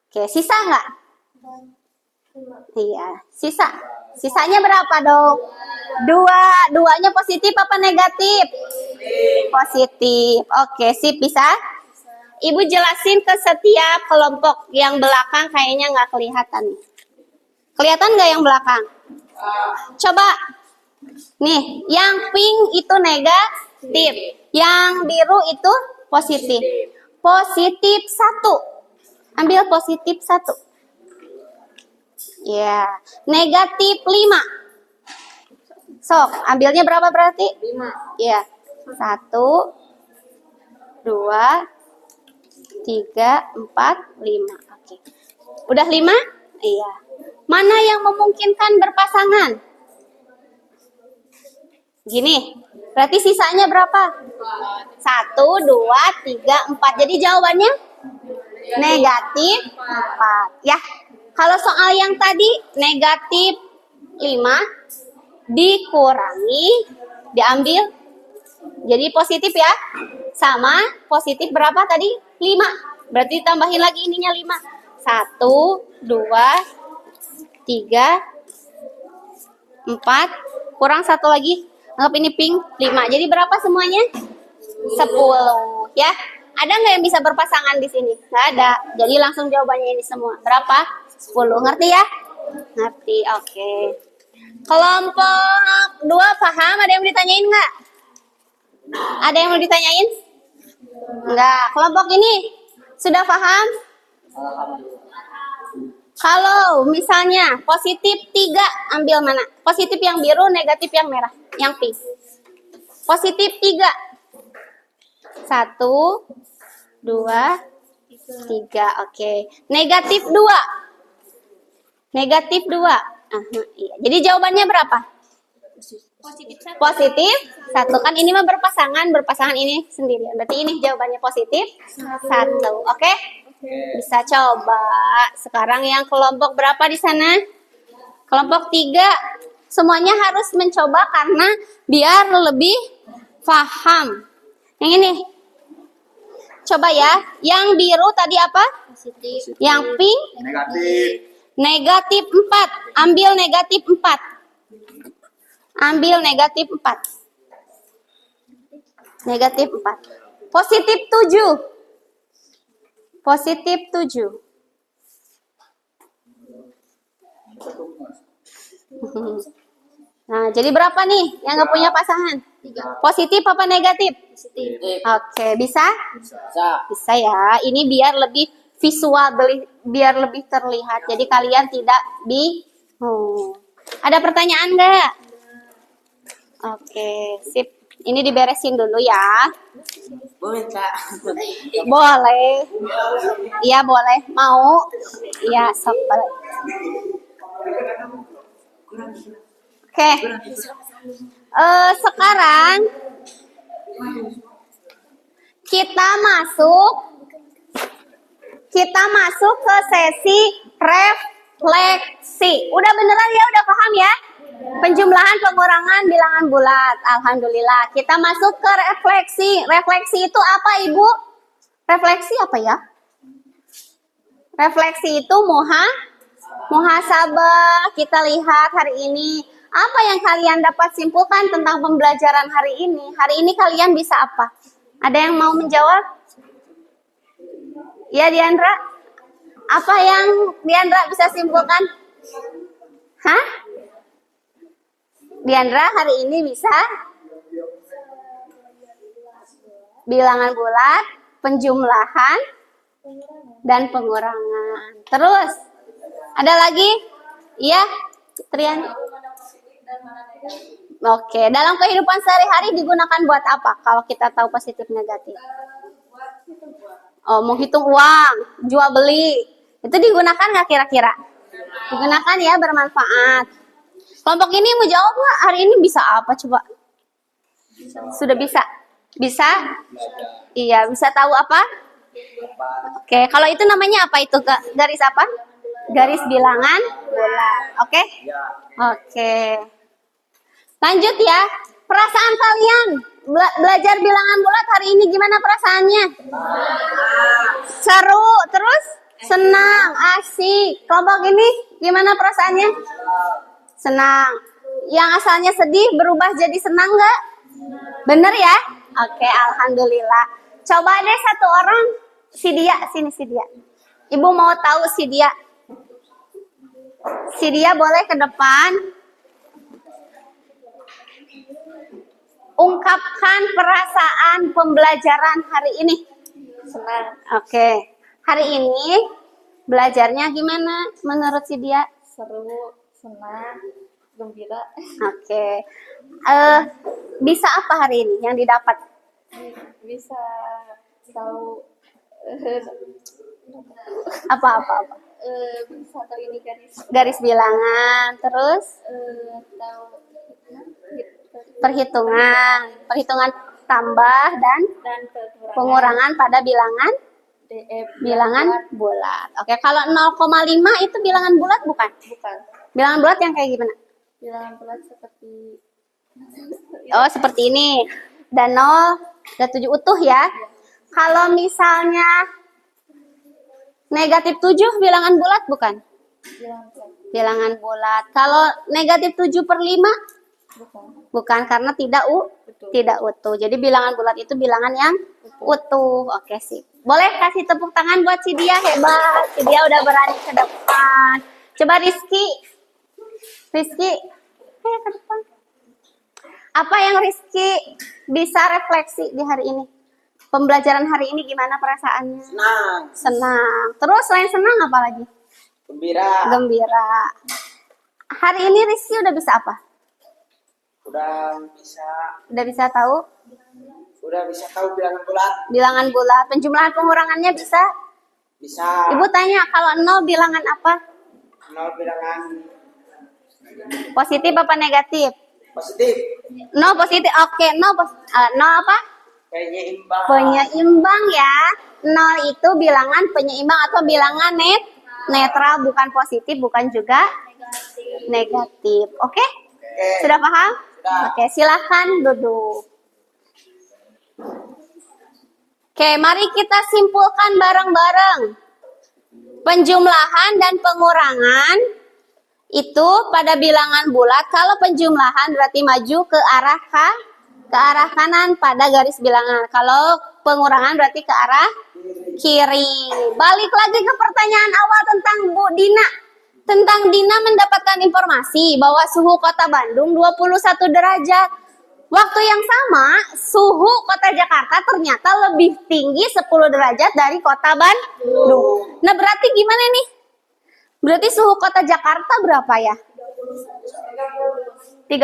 Oke, sisa nggak? Iya, sisanya berapa dong? 2. 2-nya positif apa negatif? Positif. Oke, sip, bisa? Ibu jelasin ke setiap kelompok. Yang belakang kayaknya nggak kelihatan nih. Kelihatan nggak yang belakang? Coba. Nih, yang pink itu negatif. Yang biru itu positif. Positif 1. Ambil positif 1. Ya, negatif 5. Sok, ambilnya berapa berarti? 5. Ya, 1, 2, 3, 4, 5. Oke. Udah 5? Iya. Mana yang memungkinkan berpasangan? Gini, berarti sisanya berapa? 1, 2, 3, 4. Jadi jawabannya negatif 4. Ya. Kalau soal yang tadi negatif 5 dikurangi, diambil. Jadi positif ya. Sama positif berapa tadi? 5. Berarti tambahin lagi ininya 5. 1, 2, 3, 4. Kurang 1 lagi. Anggap ini pink. 5. Jadi berapa semuanya? 10. Ya. Ada nggak yang bisa berpasangan di sini? Nggak ada. Jadi langsung jawabannya ini semua. Berapa? 10. Ngerti ya? Ngerti. Oke. Kelompok 2 paham? Ada yang mau ditanyain nggak? Ada yang mau ditanyain? Enggak. Kelompok ini sudah paham? Kalau misalnya positif 3, ambil mana? Positif yang biru, negatif yang merah. Yang pink. Positif 3. 1, 2, 3. Oke. Negatif 2. Negatif 2. Iya. Jadi jawabannya berapa? Positif 1. Kan ini mah berpasangan ini sendirian. Berarti ini jawabannya positif 1. Oke? Bisa coba. Sekarang yang kelompok berapa di sana? Kelompok 3. Semuanya harus mencoba karena biar lebih paham. Yang ini. Coba ya. Yang biru tadi apa? Positif. Yang pink? Negatif. Negatif 4. Ambil negatif 4. Ambil negatif 4. Negatif 4. Positif 7. Positif 7. Nah, jadi berapa nih yang nggak punya pasangan? 3. Positif apa negatif? Positif. Oke, bisa? Bisa ya. Ini biar lebih visual, biar lebih terlihat. Jadi kalian tidak bingung. Ada pertanyaan nggak? Oke, sip. Ini diberesin dulu ya. Boleh, Kak. Boleh. Iya, boleh. Mau? Iya, sok boleh. Oke. Sekarang kita masuk ke sesi refleksi. Udah beneran ya, udah paham ya? Penjumlahan, pengurangan, bilangan bulat. Alhamdulillah. Kita masuk ke refleksi. Refleksi itu apa, Ibu? Refleksi apa ya? Refleksi itu muhasabah. Kita lihat hari ini. Apa yang kalian dapat simpulkan tentang pembelajaran hari ini? Hari ini kalian bisa apa? Ada yang mau menjawab? Ya, Diandra? Apa yang Diandra bisa simpulkan? Hah? Diandra hari ini bisa bilangan bulat, penjumlahan, dan pengurangan. Terus, ada lagi? Iya, Trian. Oke, dalam kehidupan sehari-hari digunakan buat apa? Kalau kita tahu positif negatif. Oh, menghitung uang, jual beli. Itu digunakan nggak kira-kira? Digunakan ya, bermanfaat. Kelompok ini mau jawab nggak? Hari ini bisa apa coba? Sudah bisa? Bisa? Iya, bisa tahu apa? Oke, kalau itu namanya apa itu? Garis apa? Garis bilangan bulat. Oke? Oke. Lanjut ya. Perasaan kalian belajar bilangan bulat hari ini gimana perasaannya? Seru, terus senang, asik. Kelompok ini gimana perasaannya? Senang. Yang asalnya sedih berubah jadi senang nggak? Bener ya? Oke, alhamdulillah. Coba deh satu orang, si Dia, sini si Dia. Ibu mau tahu si Dia. Si Dia boleh ke depan. Ungkapkan perasaan pembelajaran hari ini. Senang. Oke. Hari ini belajarnya gimana menurut si Dia? Seru, senang, gembira. Oke. Bisa apa hari ini yang didapat? Bisa tahu Apa? bisa tahu ini Garis bilangan, terus tahu perhitungan tambah dan pengurangan pada bilangan bulat. Oke, kalau 0,5 itu bilangan bulat bukan? Bukan. Bilangan bulat yang kayak gimana? Bilangan bulat seperti Oh, seperti ini. Dan 0 dan 7 utuh ya. Kalau misalnya negatif 7 bilangan bulat bukan? bilangan bulat. Bilangan bulat. Kalau negatif 7/5 bukan, karena tidak utuh. Jadi bilangan bulat itu bilangan yang utuh. Oke, sip. Boleh kasih tepuk tangan buat si Dia, hebat. Si Dia udah berani ke depan. Coba Rizky, ayo ke depan. Apa yang Rizky bisa refleksi di hari ini? Pembelajaran hari ini gimana perasaannya? Senang. Terus selain senang apa lagi? Gembira. Hari ini Rizky udah bisa apa? Udah bisa tahu bilangan bulat. Penjumlahan pengurangannya bisa? Ibu tanya, kalau 0 bilangan apa? 0 bilangan Positif apa negatif? positif. 0 positif. Oke, 0 apa? Penyeimbang. Penyeimbang ya. 0 itu bilangan penyeimbang atau bilangan netral, bukan positif, bukan juga negatif. Oke? Sudah paham? Oke, silakan duduk. Oke, mari kita simpulkan bareng-bareng. Penjumlahan dan pengurangan itu pada bilangan bulat. Kalau penjumlahan berarti maju ke arah kanan pada garis bilangan. Kalau pengurangan berarti ke arah kiri. Balik lagi ke pertanyaan awal tentang Bu Dina. Tentang Dina mendapatkan informasi bahwa suhu kota Bandung 21 derajat. Waktu yang sama, suhu kota Jakarta ternyata lebih tinggi 10 derajat dari kota Bandung. Nah, berarti gimana nih? Berarti suhu kota Jakarta berapa ya? 30?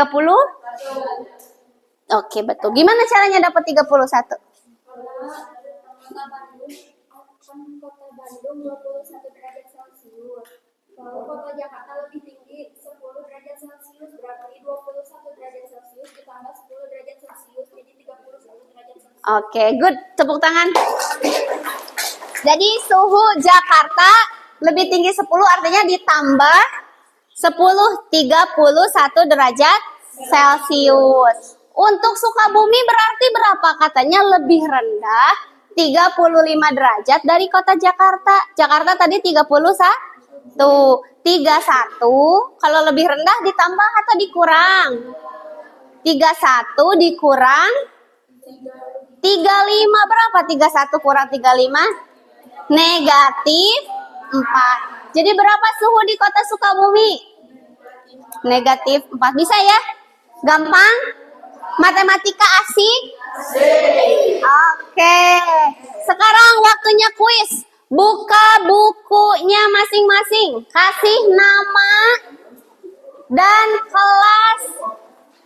Oke, betul. Gimana caranya dapat 31? Kota Bandung 21 derajat Celcius. Kalau kota Jakarta lebih tinggi 10 derajat Celcius, berarti 21 derajat Celcius ditambah 10 derajat Celcius, jadi 31 derajat Celcius. Oke, good. Tepuk tangan. Jadi suhu Jakarta Lebih tinggi 10 artinya ditambah 10, 31 derajat Celcius. Untuk Sukabumi berarti berapa? Katanya lebih rendah 35 derajat dari kota Jakarta. Jakarta tadi 31. 31 kalau lebih rendah ditambah atau dikurang? 31 dikurang 35 berapa? 31 kurang 35 negatif 4. Jadi berapa suhu di kota Sukabumi? Negatif 4. Bisa ya? Gampang? Matematika asik? Oke. Sekarang waktunya kuis. Buka bukunya masing-masing. Kasih nama dan kelas,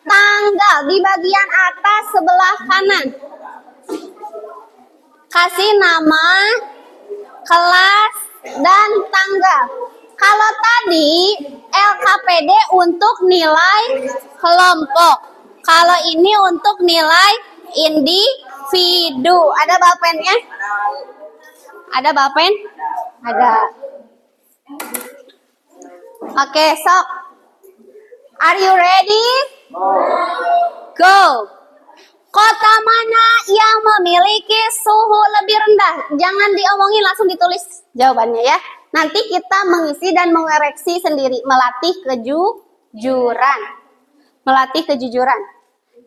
tanggal di bagian atas sebelah kanan. Kasih nama, kelas, dan tanggal. Kalau tadi LKPD untuk nilai kelompok. Kalau ini untuk nilai individu. Ada balpennya? Ada balpen? Ada. Oke, sok. Are you ready? Go. Kota mana yang memiliki suhu lebih rendah? Jangan diomongin, langsung ditulis jawabannya ya. Nanti kita mengisi dan mengoreksi sendiri. Melatih kejujuran. Melatih kejujuran.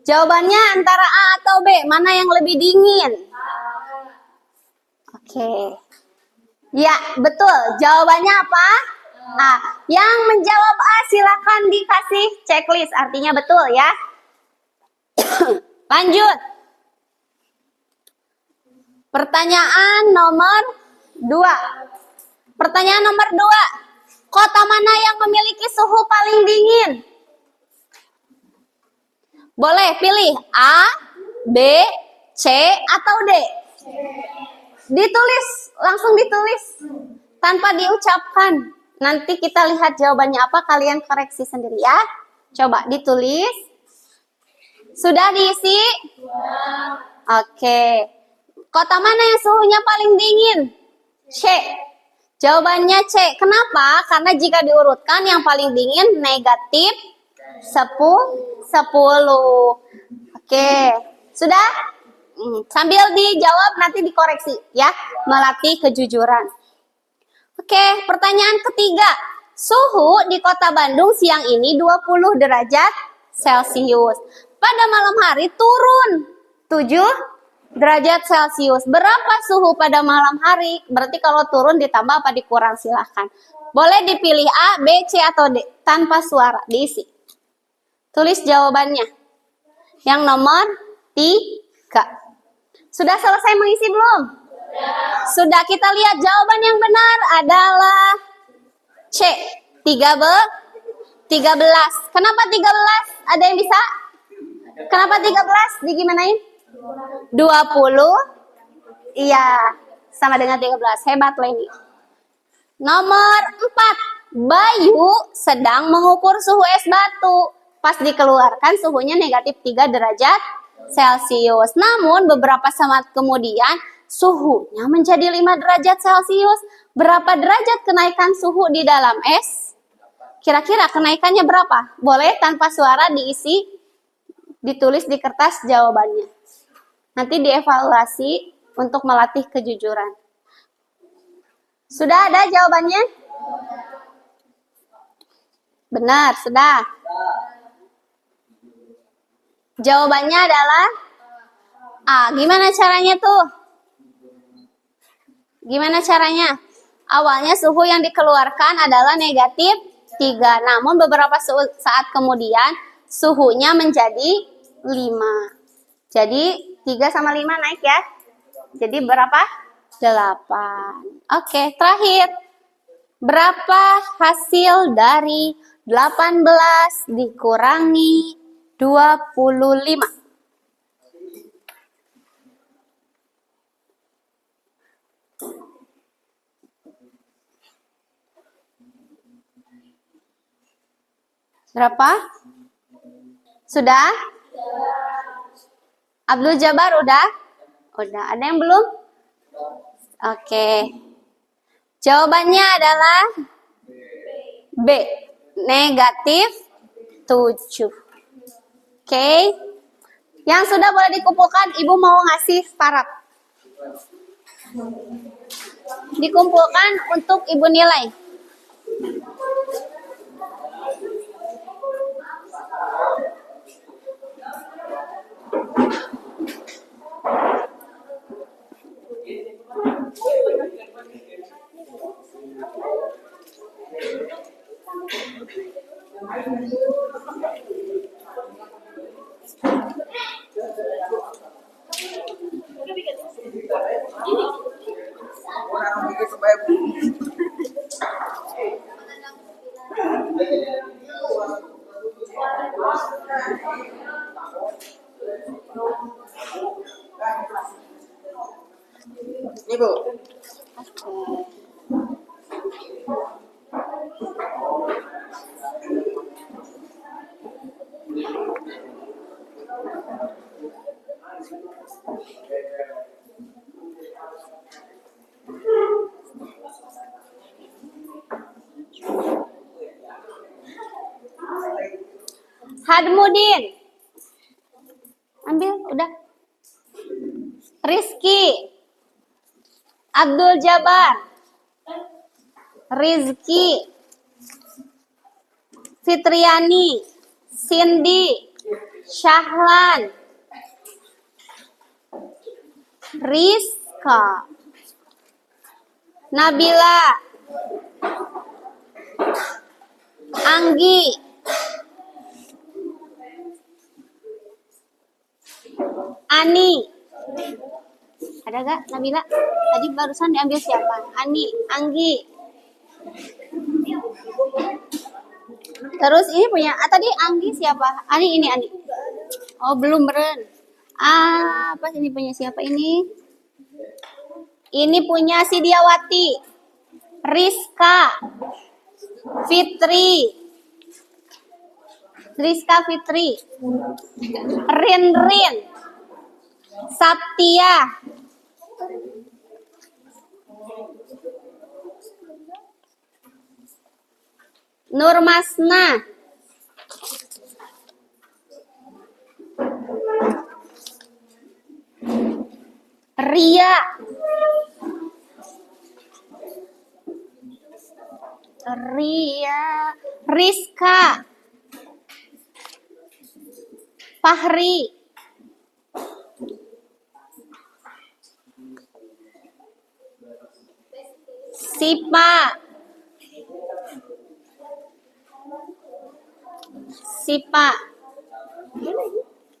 Jawabannya antara A atau B. Mana yang lebih dingin? Oke. Ya, betul. Jawabannya apa? A. Yang menjawab A silakan dikasih checklist. Artinya betul ya. Lanjut. Pertanyaan nomor 2. Pertanyaan nomor 2. Kota mana yang memiliki suhu paling dingin? Boleh pilih A, B, C, atau D. Ditulis, langsung ditulis. Tanpa diucapkan. Nanti kita lihat jawabannya apa, kalian koreksi sendiri ya. Coba ditulis. Sudah diisi? Oke. Kota mana yang suhunya paling dingin? C. Jawabannya C. Kenapa? Karena jika diurutkan yang paling dingin negatif 10. Oke. Sudah? Sambil dijawab nanti dikoreksi ya. Melatih kejujuran. Oke, pertanyaan ketiga. Suhu di kota Bandung siang ini 20 derajat Celcius. Pada malam hari turun 7 derajat Celcius. Berapa suhu pada malam hari? Berarti kalau turun ditambah apa dikurang? Silahkan. Boleh dipilih A, B, C, atau D. Tanpa suara, diisi. Tulis jawabannya. Yang nomor 3. Sudah selesai mengisi belum? Sudah, kita lihat jawaban yang benar adalah C. 13. Kenapa 13? Ada yang bisa? Kenapa 13? Digimanain? 20. Iya, sama dengan 13. Hebat Leni. Nomor 4. Bayu sedang mengukur suhu es batu. Pas dikeluarkan suhunya negatif 3 derajat Celcius. Namun beberapa saat kemudian suhunya menjadi 5 derajat Celcius. Berapa derajat kenaikan suhu di dalam es? Kira-kira kenaikannya berapa? Boleh tanpa suara diisi, ditulis di kertas jawabannya. Nanti dievaluasi untuk melatih kejujuran. Sudah ada jawabannya? Benar, sudah. Jawabannya adalah A. Gimana caranya tuh? Gimana caranya? Awalnya suhu yang dikeluarkan adalah negatif 3. Namun beberapa saat kemudian suhunya menjadi 5. Jadi 3 sama 5 naik ya. Jadi berapa? 8. Oke, terakhir. Berapa hasil dari 18 dikurangi 25? Berapa? Sudah? Abdul Jabar udah? Udah. Ada yang belum? Oke. Jawabannya adalah B. Negatif 7. Oke. Yang sudah boleh dikumpulkan, Ibu mau ngasih paraf. Dikumpulkan untuk Ibu nilai. Orang bikin supaya ini Bu. Hadmudin. Ambil, udah. Rizky. Abdul Jabar. Rizky. Fitriani. Cindy. Syahlan. Rizka. Nabila. Anggi. Ani. Ada gak Nabila? Tadi barusan diambil siapa? Ani, Anggi. Terus ini punya, tadi Anggi siapa? Ani, ini Ani. Oh, belum beren. Apa ini punya siapa ini? Ini punya si Diawati. Rizka. Fitri. Rizka Fitri. Rin. Satya. Nurmasna. Ria. Rizka. Fahri. Sipa.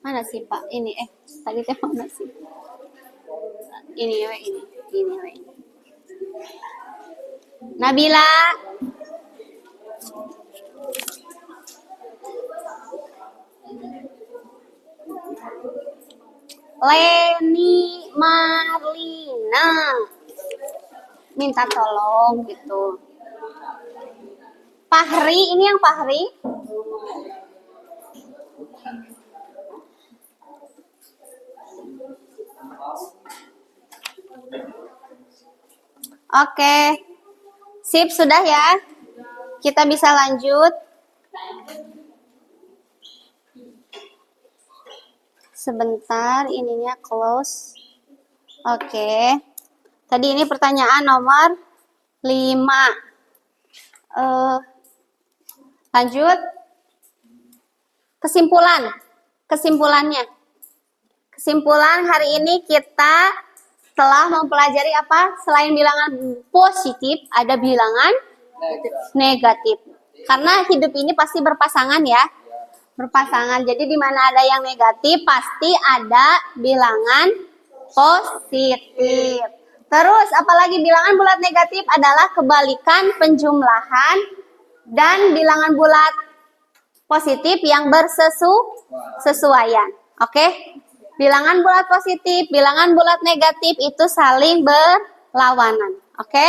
Mana Sipa? Ini tadi teh mana sih? Ini. Nabila. Leni Marlina. Minta tolong gitu. Fahri, ini yang Fahri. Oke. Sip, sudah ya. Kita bisa lanjut. Sebentar, ininya close. Oke. Tadi ini pertanyaan nomor 5. Lanjut. Kesimpulannya. Kesimpulan hari ini kita telah mempelajari apa? Selain bilangan positif, ada bilangan negatif. Karena hidup ini pasti berpasangan ya. Berpasangan. Jadi di mana ada yang negatif, pasti ada bilangan positif. Terus apalagi bilangan bulat negatif adalah kebalikan penjumlahan dan bilangan bulat positif yang bersesuaian. Oke? Bilangan bulat positif, bilangan bulat negatif itu saling berlawanan. Oke?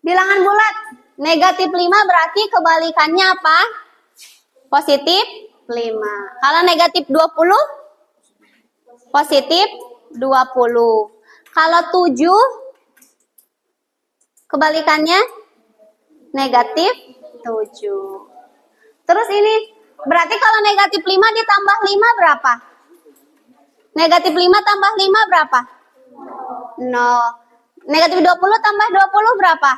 Bilangan bulat negatif 5 berarti kebalikannya apa? Positif 5. Kalau negatif 20, positif 20. Kalau 7, Kebalikannya negatif 7. Terus ini berarti kalau negatif 5 ditambah 5 berapa? Negatif 5 tambah 5 berapa? 0. Negatif 20 tambah 20 berapa?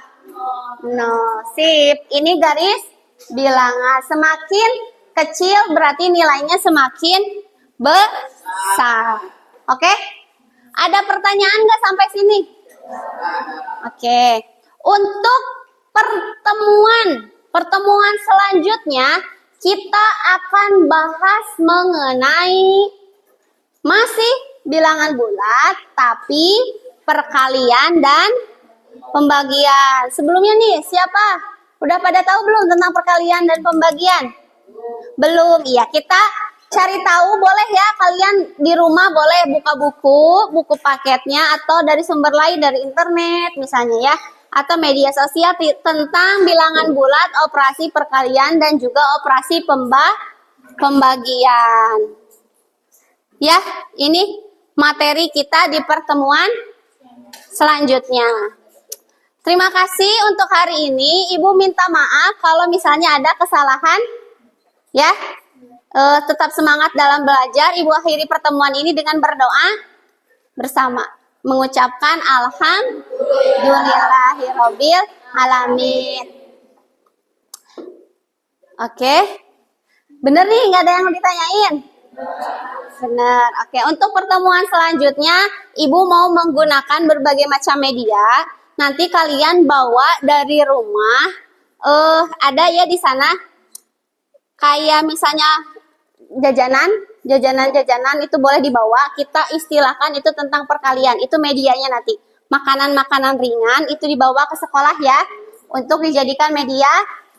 0. Sip. Ini garis bilangan. Semakin kecil berarti nilainya semakin besar. Oke? Ada pertanyaan nggak sampai sini? Oke. Untuk pertemuan selanjutnya kita akan bahas mengenai masih bilangan bulat tapi perkalian dan pembagian. Sebelumnya nih siapa? Udah pada tahu belum tentang perkalian dan pembagian? Belum. Iya, kita cari tahu boleh ya, kalian di rumah boleh buka buku paketnya atau dari sumber lain dari internet misalnya ya, atau media sosial tentang bilangan bulat, operasi perkalian dan juga operasi pembagian. Ya, ini materi kita di pertemuan selanjutnya. Terima kasih untuk hari ini. Ibu minta maaf kalau misalnya ada kesalahan. Ya, tetap semangat dalam belajar. Ibu akhiri pertemuan ini dengan berdoa bersama, mengucapkan alhamdulillahirobbil alamin. Oke, bener nih, nggak ada yang ditanyain? Benar. Oke, untuk pertemuan selanjutnya, Ibu mau menggunakan berbagai macam media. Nanti kalian bawa dari rumah. Ada ya di sana. Kayak misalnya jajanan itu boleh dibawa. Kita istilahkan itu tentang perkalian. Itu medianya nanti. Makanan-makanan ringan itu dibawa ke sekolah ya. Untuk dijadikan media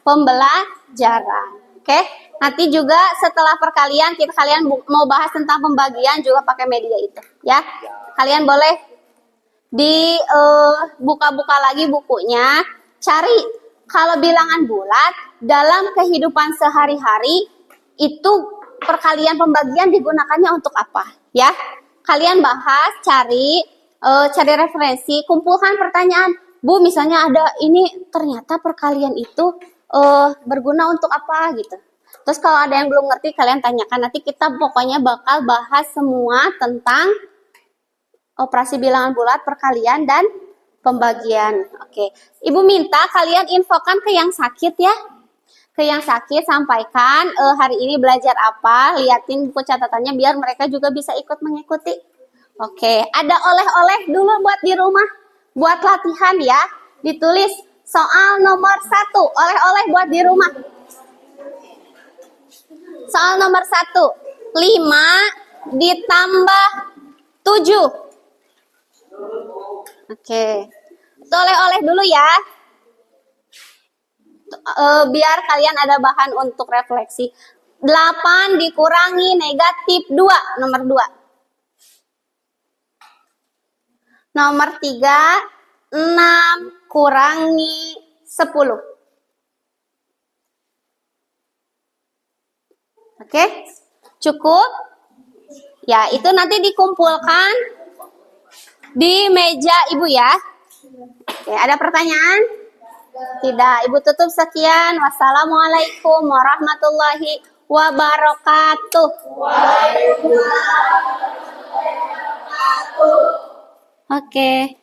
pembelajaran. Oke. Nanti juga setelah perkalian kalian mau bahas tentang pembagian juga pakai media itu ya. Kalian boleh di buka-buka lagi bukunya, cari kalau bilangan bulat dalam kehidupan sehari-hari itu perkalian pembagian digunakannya untuk apa ya. Kalian bahas, cari referensi, kumpulkan pertanyaan. Bu, misalnya ada ini ternyata perkalian itu berguna untuk apa gitu. Terus kalau ada yang belum ngerti kalian tanyakan, nanti kita pokoknya bakal bahas semua tentang operasi bilangan bulat, perkalian dan pembagian. Oke. Ibu minta kalian infokan ke yang sakit ya. Ke yang sakit sampaikan hari ini belajar apa, liatin buku catatannya biar mereka juga bisa ikut mengikuti. Oke, ada oleh-oleh dulu buat di rumah. Buat latihan ya. Ditulis soal nomor 1, oleh-oleh buat di rumah. Soal nomor 1, 5 ditambah 7. Oke. Itu oleh-oleh dulu ya. Biar kalian ada bahan untuk refleksi. 8 dikurangi negatif 2, nomor 2. Nomor 3, 6 kurangi 10. Oke, cukup? Ya, itu nanti dikumpulkan di meja Ibu ya. Oke, ada pertanyaan? Tidak, Ibu tutup sekian. Wassalamualaikum warahmatullahi wabarakatuh. Oke.